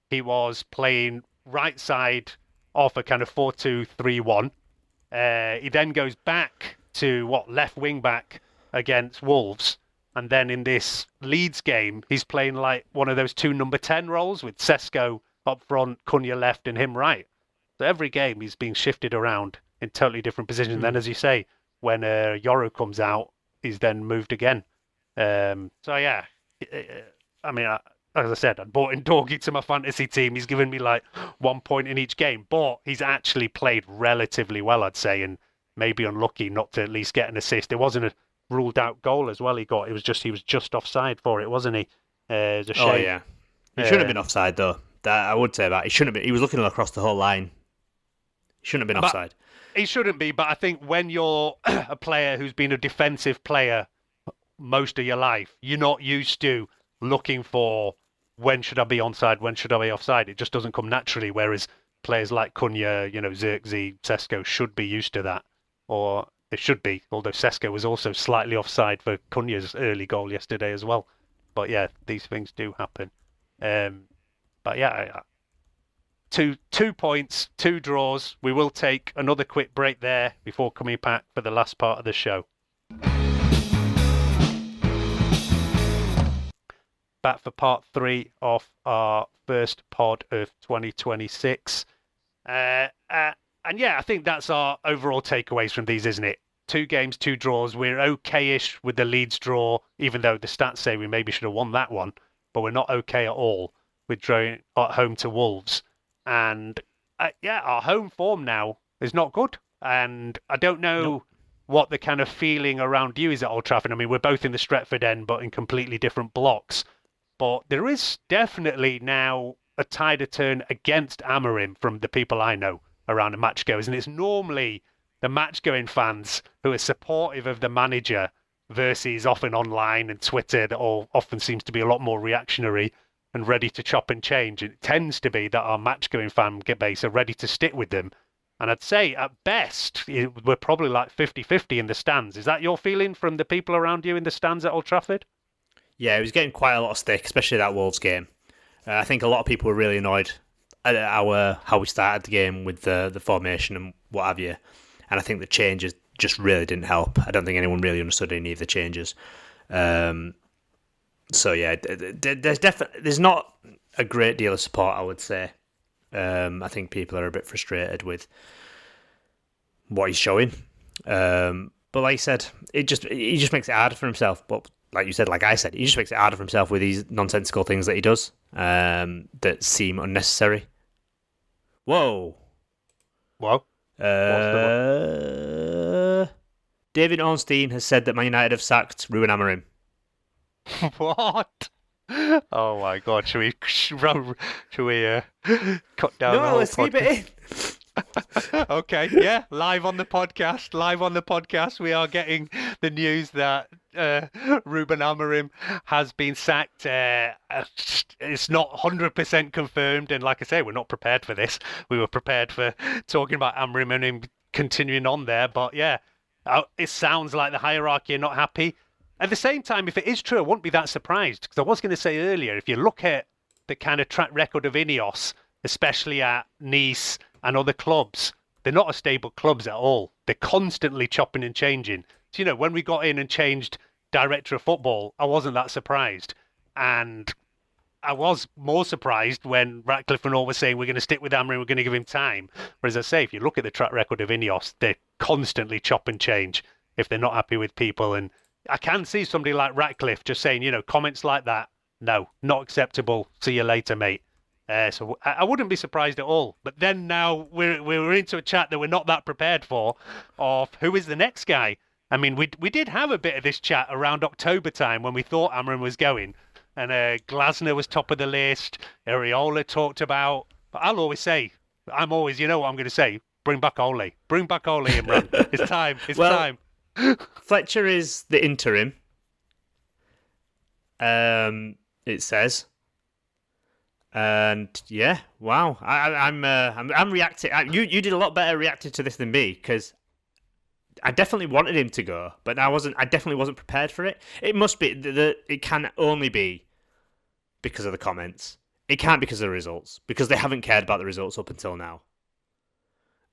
he was playing right side off a kind of 4-2-3-1. He then goes back to, left wing back against Wolves. And then in this Leeds game, he's playing like one of those 2 number 10 roles with Sesko up front, Cunha left and him right. So every game he's being shifted around in totally different positions. And then, as you say, when Yoro comes out, he's then moved again. As I said, I bought in Dorgy to my fantasy team. He's given me like 1 point in each game, but he's actually played relatively well, I'd say, and maybe unlucky not to at least get an assist. It wasn't a ruled out goal as well he got. He was just offside for it, wasn't he? It's a shame. Oh, yeah. He shouldn't have been offside, though. I would say that. He shouldn't have been. He was looking across the whole line. He shouldn't have been offside. He shouldn't be, but I think when you're a player who's been a defensive player most of your life, you're not used to looking for when should I be onside, when should I be offside. It just doesn't come naturally, whereas players like Cunha, Xerxes, Sesko should be used to that. Or it should be, although Sesko was also slightly offside for Cunha's early goal yesterday as well. But yeah, these things do happen. Two points, 2 draws. We will take another quick break there before coming back for the last part of the show. Back for part 3 of our first pod of 2026. I think that's our overall takeaways from these, isn't it? 2 games, 2 draws. We're okay-ish with the Leeds draw, even though the stats say we maybe should have won that one. But we're not okay at all with drawing at home to Wolves. And our home form now is not good. And I don't know what the kind of feeling around you is at Old Trafford. I mean, we're both in the Stretford end, but in completely different blocks. But there is definitely now a tide of turn against Amorim from the people I know around the matchgoers. And it's normally the matchgoing fans who are supportive of the manager versus often online and Twitter that all often seems to be a lot more reactionary and ready to chop and change. It tends to be that our match-going fan base are ready to stick with them. And I'd say, at best, we're probably like 50-50 in the stands. Is that your feeling from the people around you in the stands at Old Trafford? Yeah, he was getting quite a lot of stick, especially that Wolves game. I think a lot of people were really annoyed at how we started the game with the formation and what have you. And I think the changes just really didn't help. I don't think anyone really understood any of the changes. So yeah, there's not a great deal of support, I would say. I think people are a bit frustrated with what he's showing. But like I said, he just makes it harder for himself. But like you said, like I said, he just makes it harder for himself with these nonsensical things that he does that seem unnecessary. Whoa. David Ornstein has said that Man United have sacked Ruben Amorim. What? Oh my God! Should we cut down? No, let's keep it in. Okay, yeah, live on the podcast. We are getting the news that Ruben Amorim has been sacked. It's not 100% confirmed, and like I say, we're not prepared for this. We were prepared for talking about Amorim and him continuing on there, but yeah, it sounds like the hierarchy are not happy. At the same time, if it is true, I wouldn't be that surprised, because I was going to say earlier, if you look at the kind of track record of Ineos, especially at Nice and other clubs, they're not a stable clubs at all. They're constantly chopping and changing. So, when we got in and changed director of football, I wasn't that surprised. And I was more surprised when Ratcliffe and all were saying we're going to stick with Amorim, we're going to give him time. Whereas I say, if you look at the track record of Ineos, they constantly chop and change if they're not happy with people. And I can see somebody like Ratcliffe just saying, comments like that, no, not acceptable. See you later, mate. So I wouldn't be surprised at all. But then now we're into a chat that we're not that prepared for of who is the next guy. I mean, we did have a bit of this chat around October time when we thought Amorim was going. And Glasner was top of the list. Areola talked about. But I'll always say, I'm always, what I'm going to say, bring back Ole. Bring back Ole, Imran. It's time. It's time. Fletcher is the interim. It says. And yeah, wow, I'm reacting. You did a lot better reacting to this than me because I definitely wanted him to go, but I definitely wasn't prepared for it. It must be it can only be because of the comments. It can't because of the results because they haven't cared about the results up until now.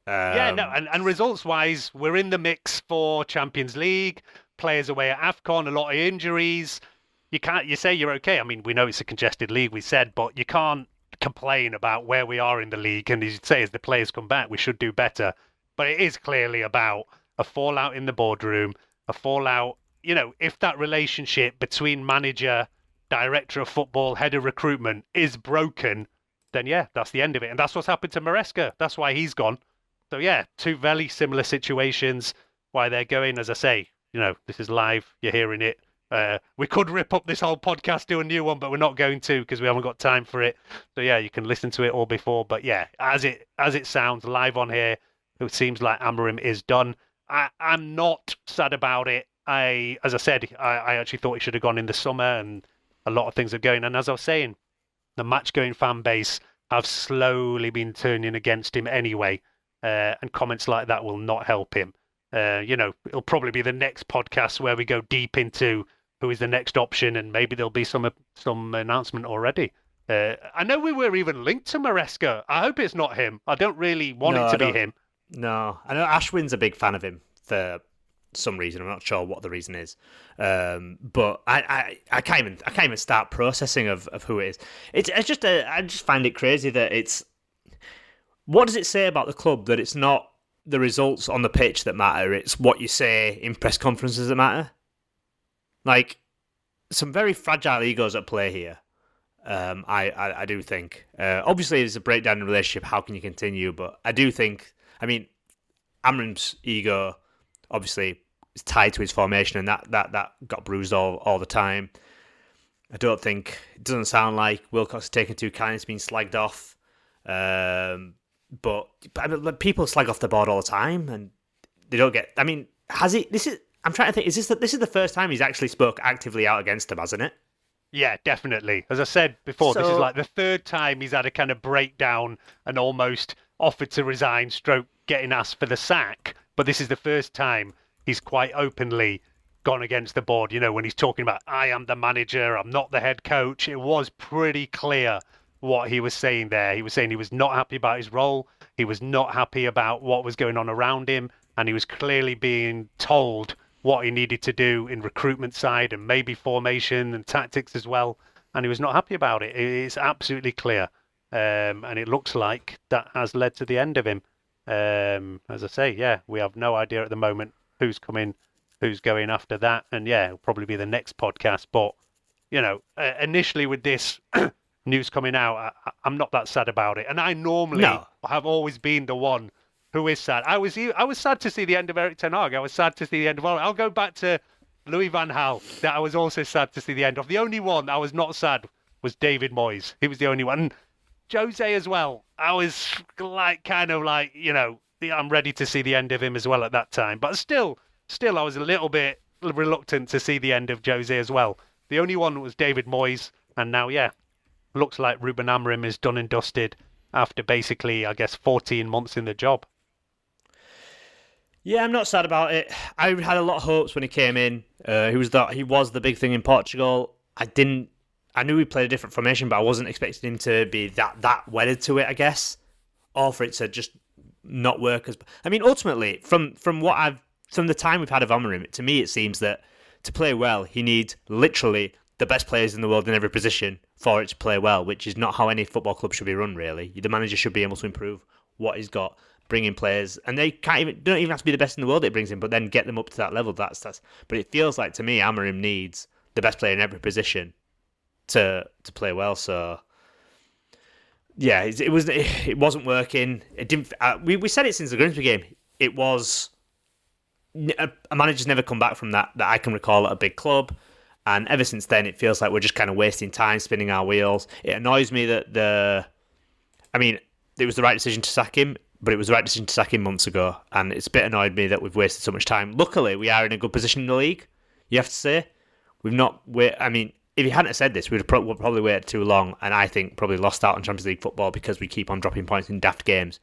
Yeah, no, and results-wise, we're in the mix for Champions League. Players away at AFCON, a lot of injuries. You say you're okay. I mean, we know it's a congested league, we said, but you can't complain about where we are in the league. And as you say, as the players come back, we should do better. But it is clearly about a fallout in the boardroom, a fallout. If that relationship between manager, director of football, head of recruitment is broken, then yeah, that's the end of it. And that's what's happened to Maresca. That's why he's gone. So yeah, two very similar situations. Why they're going, as I say, this is live. You're hearing it. We could rip up this whole podcast, do a new one, but we're not going to because we haven't got time for it. So yeah, you can listen to it all before. But yeah, as it sounds live on here, it seems like Amorim is done. I'm not sad about it. As I said, I actually thought he should have gone in the summer, and a lot of things are going. And as I was saying, the match-going fan base have slowly been turning against him anyway. And comments like that will not help him. It'll probably be the next podcast where we go deep into who is the next option, and maybe there'll be some announcement already. I know we were even linked to Maresca. I hope it's not him. I don't really want it to be him. No, I know Ashwin's a big fan of him for some reason. I'm not sure what the reason is, but I can't even start processing of who it is. I just find it crazy that it's. What does it say about the club that it's not the results on the pitch that matter? It's what you say in press conferences that matter. Like, some very fragile egos at play here. I do think. Obviously, there's a breakdown in the relationship. How can you continue? But I do think. I mean, Amorim's ego obviously is tied to his formation, and that got bruised all the time. I don't think it doesn't sound like Wilcox is taken too kindly. It's been slagged off. But people slag off the board all the time, and they don't get. I mean, has he? I'm trying to think. This is the first time he's actually spoke actively out against him, hasn't it? Yeah, definitely. As I said before, this is like the third time he's had a kind of breakdown and almost offered to resign, stroke getting asked for the sack. But this is the first time he's quite openly gone against the board. When he's talking about, I am the manager, I'm not the head coach. It was pretty clear what he was saying there. He was saying he was not happy about his role. He was not happy about what was going on around him. And he was clearly being told what he needed to do in recruitment side and maybe formation and tactics as well. And he was not happy about it. It's absolutely clear. And it looks like that has led to the end of him. As I say, yeah, we have no idea at the moment who's coming, who's going after that. And yeah, it'll probably be the next podcast. But, initially with this news coming out, I'm not that sad about it. And I normally have always been the one who is sad. I was sad to see the end of Erik ten Hag. I was sad to see the end of all. I'll go back to Louis van Gaal, that I was also sad to see the end of. The only one I was not sad was David Moyes. He was the only one. And Jose as well. I was I'm ready to see the end of him as well at that time. But still I was a little bit reluctant to see the end of Jose as well. The only one was David Moyes. And now, yeah, looks like Ruben Amorim is done and dusted after basically, I guess, 14 months in the job. Yeah, I'm not sad about it. I had a lot of hopes when he came in. He was the big thing in Portugal. I knew he played a different formation, but I wasn't expecting him to be that wedded to it, I guess, or for it to just not work. I mean, ultimately, from the time we've had of Amorim, to me it seems that to play well, he needs literally the best players in the world in every position for it to play well, which is not how any football club should be run, really. The manager should be able to improve what he's got, bring in players, and they don't even have to be the best in the world it brings in, but then get them up to that level. But it feels like, to me, Amorim needs the best player in every position to play well. So yeah, it wasn't working. It didn't. We said it since the Grimsby game. It was a manager's never come back from that I can recall at a big club. And ever since then, it feels like we're just kind of wasting time, spinning our wheels. It annoys me that it was the right decision to sack him, but it was the right decision to sack him months ago. And it's a bit annoyed me that we've wasted so much time. Luckily, we are in a good position in the league, you have to say. If if you hadn't have said this, we'd probably waited too long, and I think probably lost out on Champions League football because we keep on dropping points in daft games.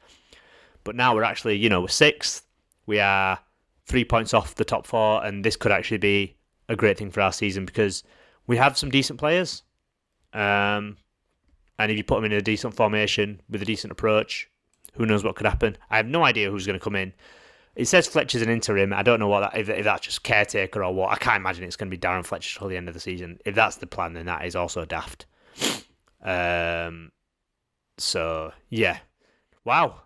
But now we're actually, we're sixth. We are 3 points off the top four, and this could actually be a great thing for our season because we have some decent players. And if you put them in a decent formation with a decent approach, who knows what could happen? I have no idea who's going to come in. It says Fletcher's an interim. I don't know what if that's just caretaker or what. I can't imagine it's going to be Darren Fletcher till the end of the season. If that's the plan, then that is also daft. So, yeah. Wow.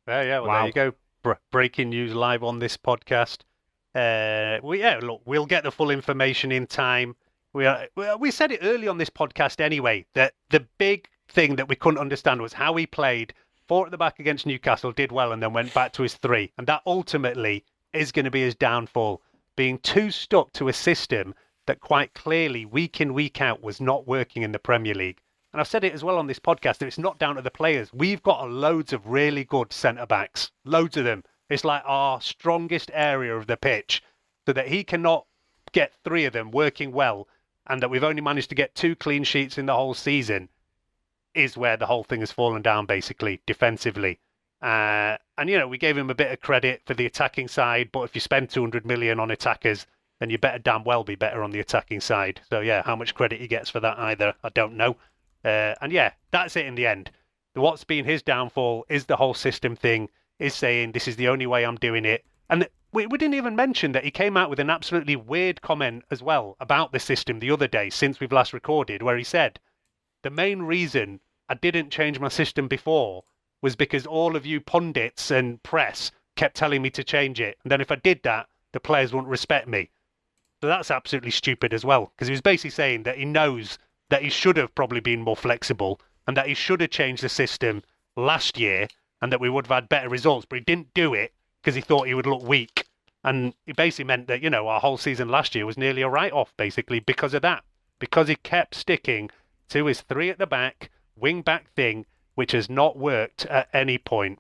Yeah, well, wow. There you go. Breaking news live on this podcast. Look, we'll get the full information in time. We said it early on this podcast anyway, that the big thing that we couldn't understand was how he played 4 at the back against Newcastle, did well, and then went back to his 3. And that ultimately is going to be his downfall, being too stuck to a system that quite clearly, week in, week out, was not working in the Premier League. And I've said it as well on this podcast, that it's not down to the players. We've got loads of really good centre-backs, loads of them. It's like our strongest area of the pitch, so that he cannot get 3 of them working well, and that we've only managed to get 2 clean sheets in the whole season, is where the whole thing has fallen down, basically, defensively. And, we gave him a bit of credit for the attacking side, but if you spend 200 million on attackers, then you better damn well be better on the attacking side. So, yeah, how much credit he gets for that either, I don't know. And, yeah, that's it in the end. What's been his downfall is the whole system thing, is saying this is the only way I'm doing it. And we didn't even mention that he came out with an absolutely weird comment as well about the system the other day since we've last recorded, where he said, the main reason I didn't change my system before was because all of you pundits and press kept telling me to change it. And then if I did that, the players wouldn't respect me. So that's absolutely stupid as well, because he was basically saying that he knows that he should have probably been more flexible and that he should have changed the system last year and that we would have had better results. But he didn't do it because he thought he would look weak. And it basically meant that, our whole season last year was nearly a write-off, basically, because of that. Because he kept sticking to his 3 at the back, wing-back thing, which has not worked at any point.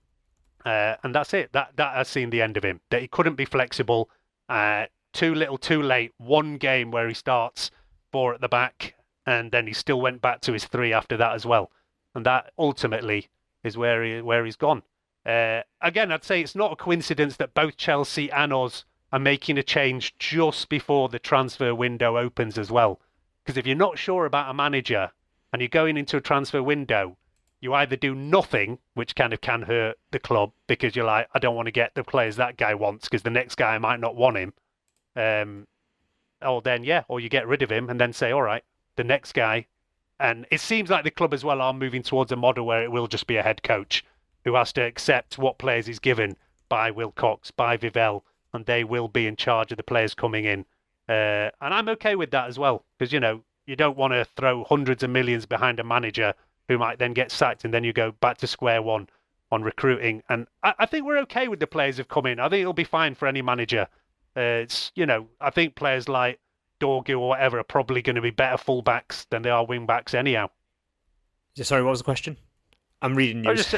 And that's it. That has seen the end of him. That he couldn't be flexible. Too little, too late. One game where he starts 4 at the back, and then he still went back to his 3 after that as well. And that ultimately is where he's gone. Again, I'd say it's not a coincidence that both Chelsea and us are making a change just before the transfer window opens as well. Because if you're not sure about a manager and you're going into a transfer window, you either do nothing, which kind of can hurt the club because you're like, I don't want to get the players that guy wants because the next guy might not want him. Or you get rid of him and then say, all right, the next guy. And it seems like the club as well are moving towards a model where it will just be a head coach who has to accept what players he's given by Wilcox, by Vivell, and they will be in charge of the players coming in. And I'm okay with that as well, because, you don't want to throw hundreds of millions behind a manager who might then get sacked and then you go back to square one on recruiting. And I think we're okay with the players who've come in. I think it'll be fine for any manager. I think players like Dorgu or whatever are probably going to be better fullbacks than they are wing-backs anyhow. Sorry, what was the question? I'm reading news.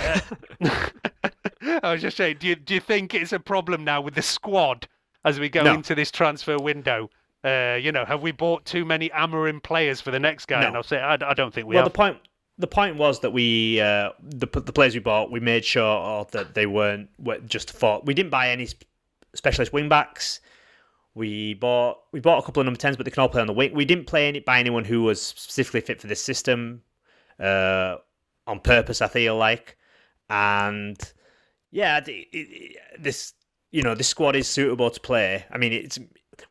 I was just saying, do you think it's a problem now with the squad as we go into this transfer window? Have we bought too many Amorim players for the next guy? No. And I'll say, I don't think we have. The point was that we the players we bought, we made sure that they weren't just for. We didn't buy any specialist wing backs. We bought a couple of number 10s, but they can all play on the wing. We didn't buy anyone who was specifically fit for this system on purpose, I feel like. And yeah, this squad is suitable to play. I mean,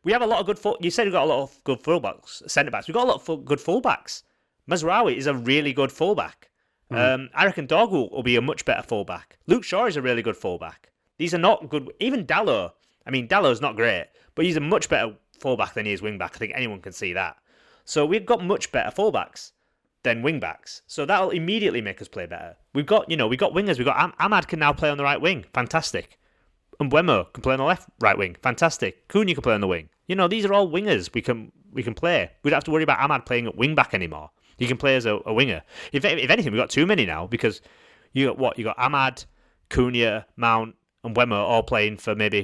we have a lot of good. You said we've got a lot of good fullbacks, centre backs. We've got a lot of good fullbacks. Mazraoui is a really good fullback. I reckon Dorgu will be a much better fullback. Luke Shaw is a really good fullback. These are not good. Even Dalot. I mean, Dallow's not great, but he's a much better fullback than he is wingback. I think anyone can see that. So we've got much better fullbacks than wingbacks. So that'll immediately make us play better. We've got wingers. We've got Ahmad can now play on the right wing. Fantastic. Mbeumo can play on the left right wing. Fantastic. Cunha can play on the wing. These are all wingers we can play. We don't have to worry about Ahmad playing at wing back anymore. He can play as a winger. If anything, we've got too many now because you got Ahmad, Cunha, Mount, and Mbeumo all playing for maybe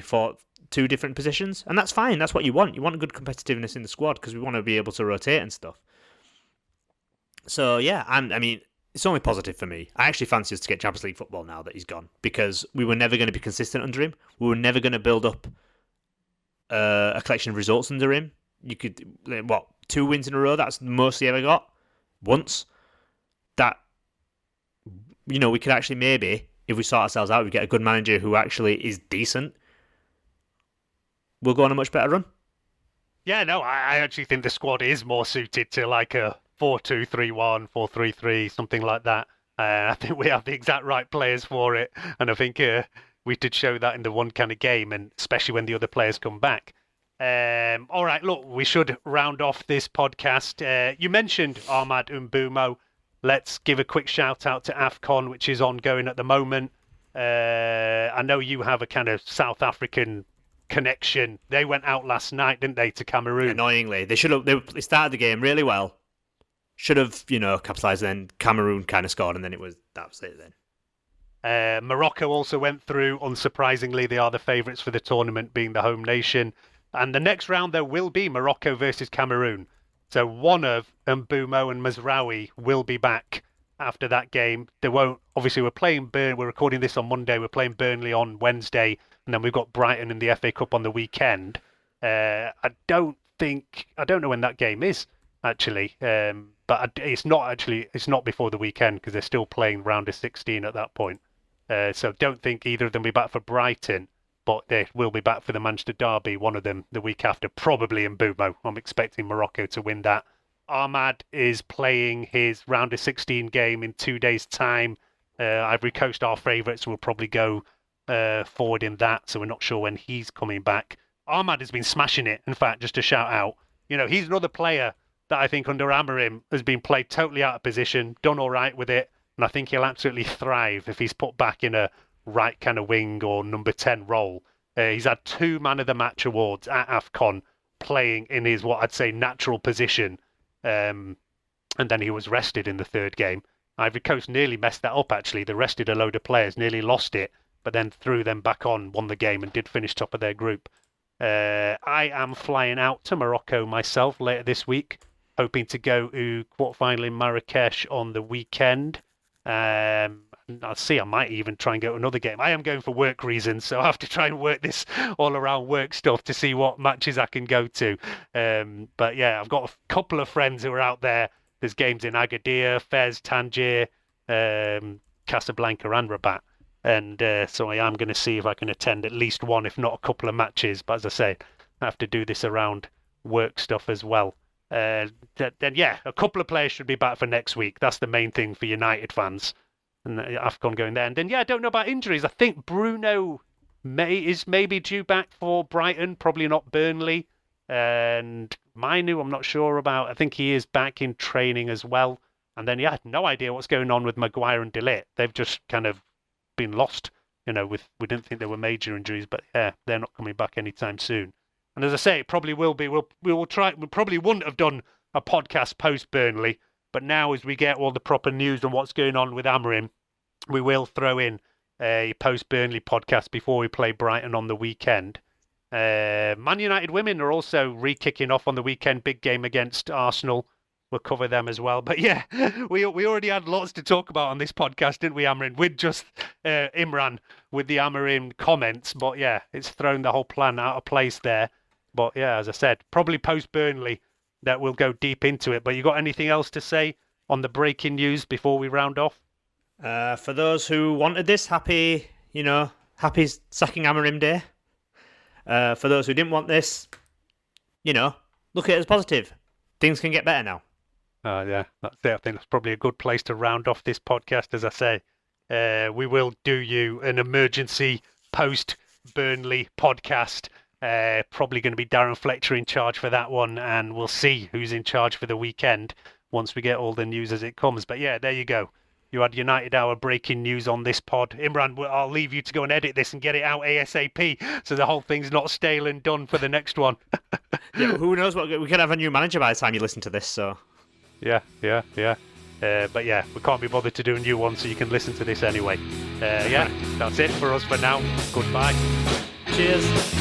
two different positions, and that's fine. That's what you want. You want a good competitiveness in the squad because we want to be able to rotate and stuff. So yeah, and I mean, it's only positive for me. I actually fancy us to get Champions League football now that he's gone, because we were never going to be consistent under him. We were never going to build up a collection of results under him. You could, 2 wins in a row? That's the most he ever got. Once. That, we could actually maybe, if we sort ourselves out, we get a good manager who actually is decent, we'll go on a much better run. Yeah, no, I actually think the squad is more suited to like a 4-2-3-1, 4-3-3, something like that. I think we have the exact right players for it, and I think we did show that in the one kind of game, and especially when the other players come back. All right, look, we should round off this podcast. You mentioned Ahmad Mbumo. Let's give a quick shout out to AFCON, which is ongoing at the moment. I know you have a kind of South African connection. They went out last night, didn't they, to Cameroon? Annoyingly, they should have. They started the game really well. Should have, capitalised. Then Cameroon kind of scored, and then that was it. Then Morocco also went through. Unsurprisingly, they are the favourites for the tournament, being the home nation. And the next round there will be Morocco versus Cameroon. So one of Mbumo and Mazraoui will be back after that game. They won't. Obviously, we're recording this on Monday. We're playing Burnley on Wednesday, and then we've got Brighton in the FA Cup on the weekend. I don't know when that game is actually, but it's not before the weekend because they're still playing round of 16 at that point. So don't think either of them will be back for Brighton, but they will be back for the Manchester derby, one of them the week after, probably Mbumo. I'm expecting Morocco to win that. Ahmad is playing his round of 16 game in 2 days' time. Ivory Coast, our favourites, will probably go forward in that, so we're not sure when he's coming back. Ahmad has been smashing it, in fact, just to shout out. He's another player that I think under Amorim has been played totally out of position, done all right with it, and I think he'll absolutely thrive if he's put back in a right kind of wing or number 10 role. He's had 2 Man of the Match awards at AFCON playing in his, what I'd say, natural position. And then he was rested in the third game. Ivory Coast nearly messed that up, actually. They rested a load of players, nearly lost it, but then threw them back on, won the game, and did finish top of their group. I am flying out to Morocco myself later this week, hoping to go to quarterfinal in Marrakesh on the weekend. I'll see, I might even try and go to another game. I am going for work reasons, so I have to try and work this all around work stuff to see what matches I can go to. But yeah, I've got a couple of friends who are out there. There's games in Agadir, Fez, Tangier, Casablanca and Rabat. And so I am going to see if I can attend at least one, if not a couple of matches. But as I say, I have to do this around work stuff as well. Then yeah, a couple of players should be back for next week. That's the main thing for United fans. And AFCON going there. And then, yeah, I don't know about injuries. I think Bruno is maybe due back for Brighton, probably not Burnley. And Mainu, I'm not sure about. I think he is back in training as well. And then, yeah, I had no idea what's going on with Maguire and De Ligt. They've just kind of been lost. We didn't think there were major injuries, but yeah, they're not coming back anytime soon. And as I say, it probably will be. We probably wouldn't have done a podcast post Burnley, but now as we get all the proper news on what's going on with Amorim, we will throw in a post-Burnley podcast before we play Brighton on the weekend. Man United women are also re-kicking off on the weekend. Big game against Arsenal. We'll cover them as well. But yeah, we already had lots to talk about on this podcast, didn't we, Amorim? With just Imran with the Amorim comments. But yeah, it's thrown the whole plan out of place there. But yeah, as I said, probably post-Burnley that we'll go deep into it. But you got anything else to say on the breaking news before we round off? For those who wanted this, happy sacking Amorim Day. For those who didn't want this, look at it as positive. Things can get better now. Yeah, that's it. I think that's probably a good place to round off this podcast. As I say, we will do you an emergency post-Burnley podcast. Probably going to be Darren Fletcher in charge for that one, and we'll see who's in charge for the weekend once we get all the news as it comes. But yeah, there you go. You had United Hour breaking news on this pod. Imran, I'll leave you to go and edit this and get it out ASAP so the whole thing's not stale and done for the next one. Yeah, who knows what we could have a new manager by the time you listen to this. So yeah. But yeah, we can't be bothered to do a new one, so you can listen to this anyway. Yeah, that's it for us for now. Goodbye. Cheers.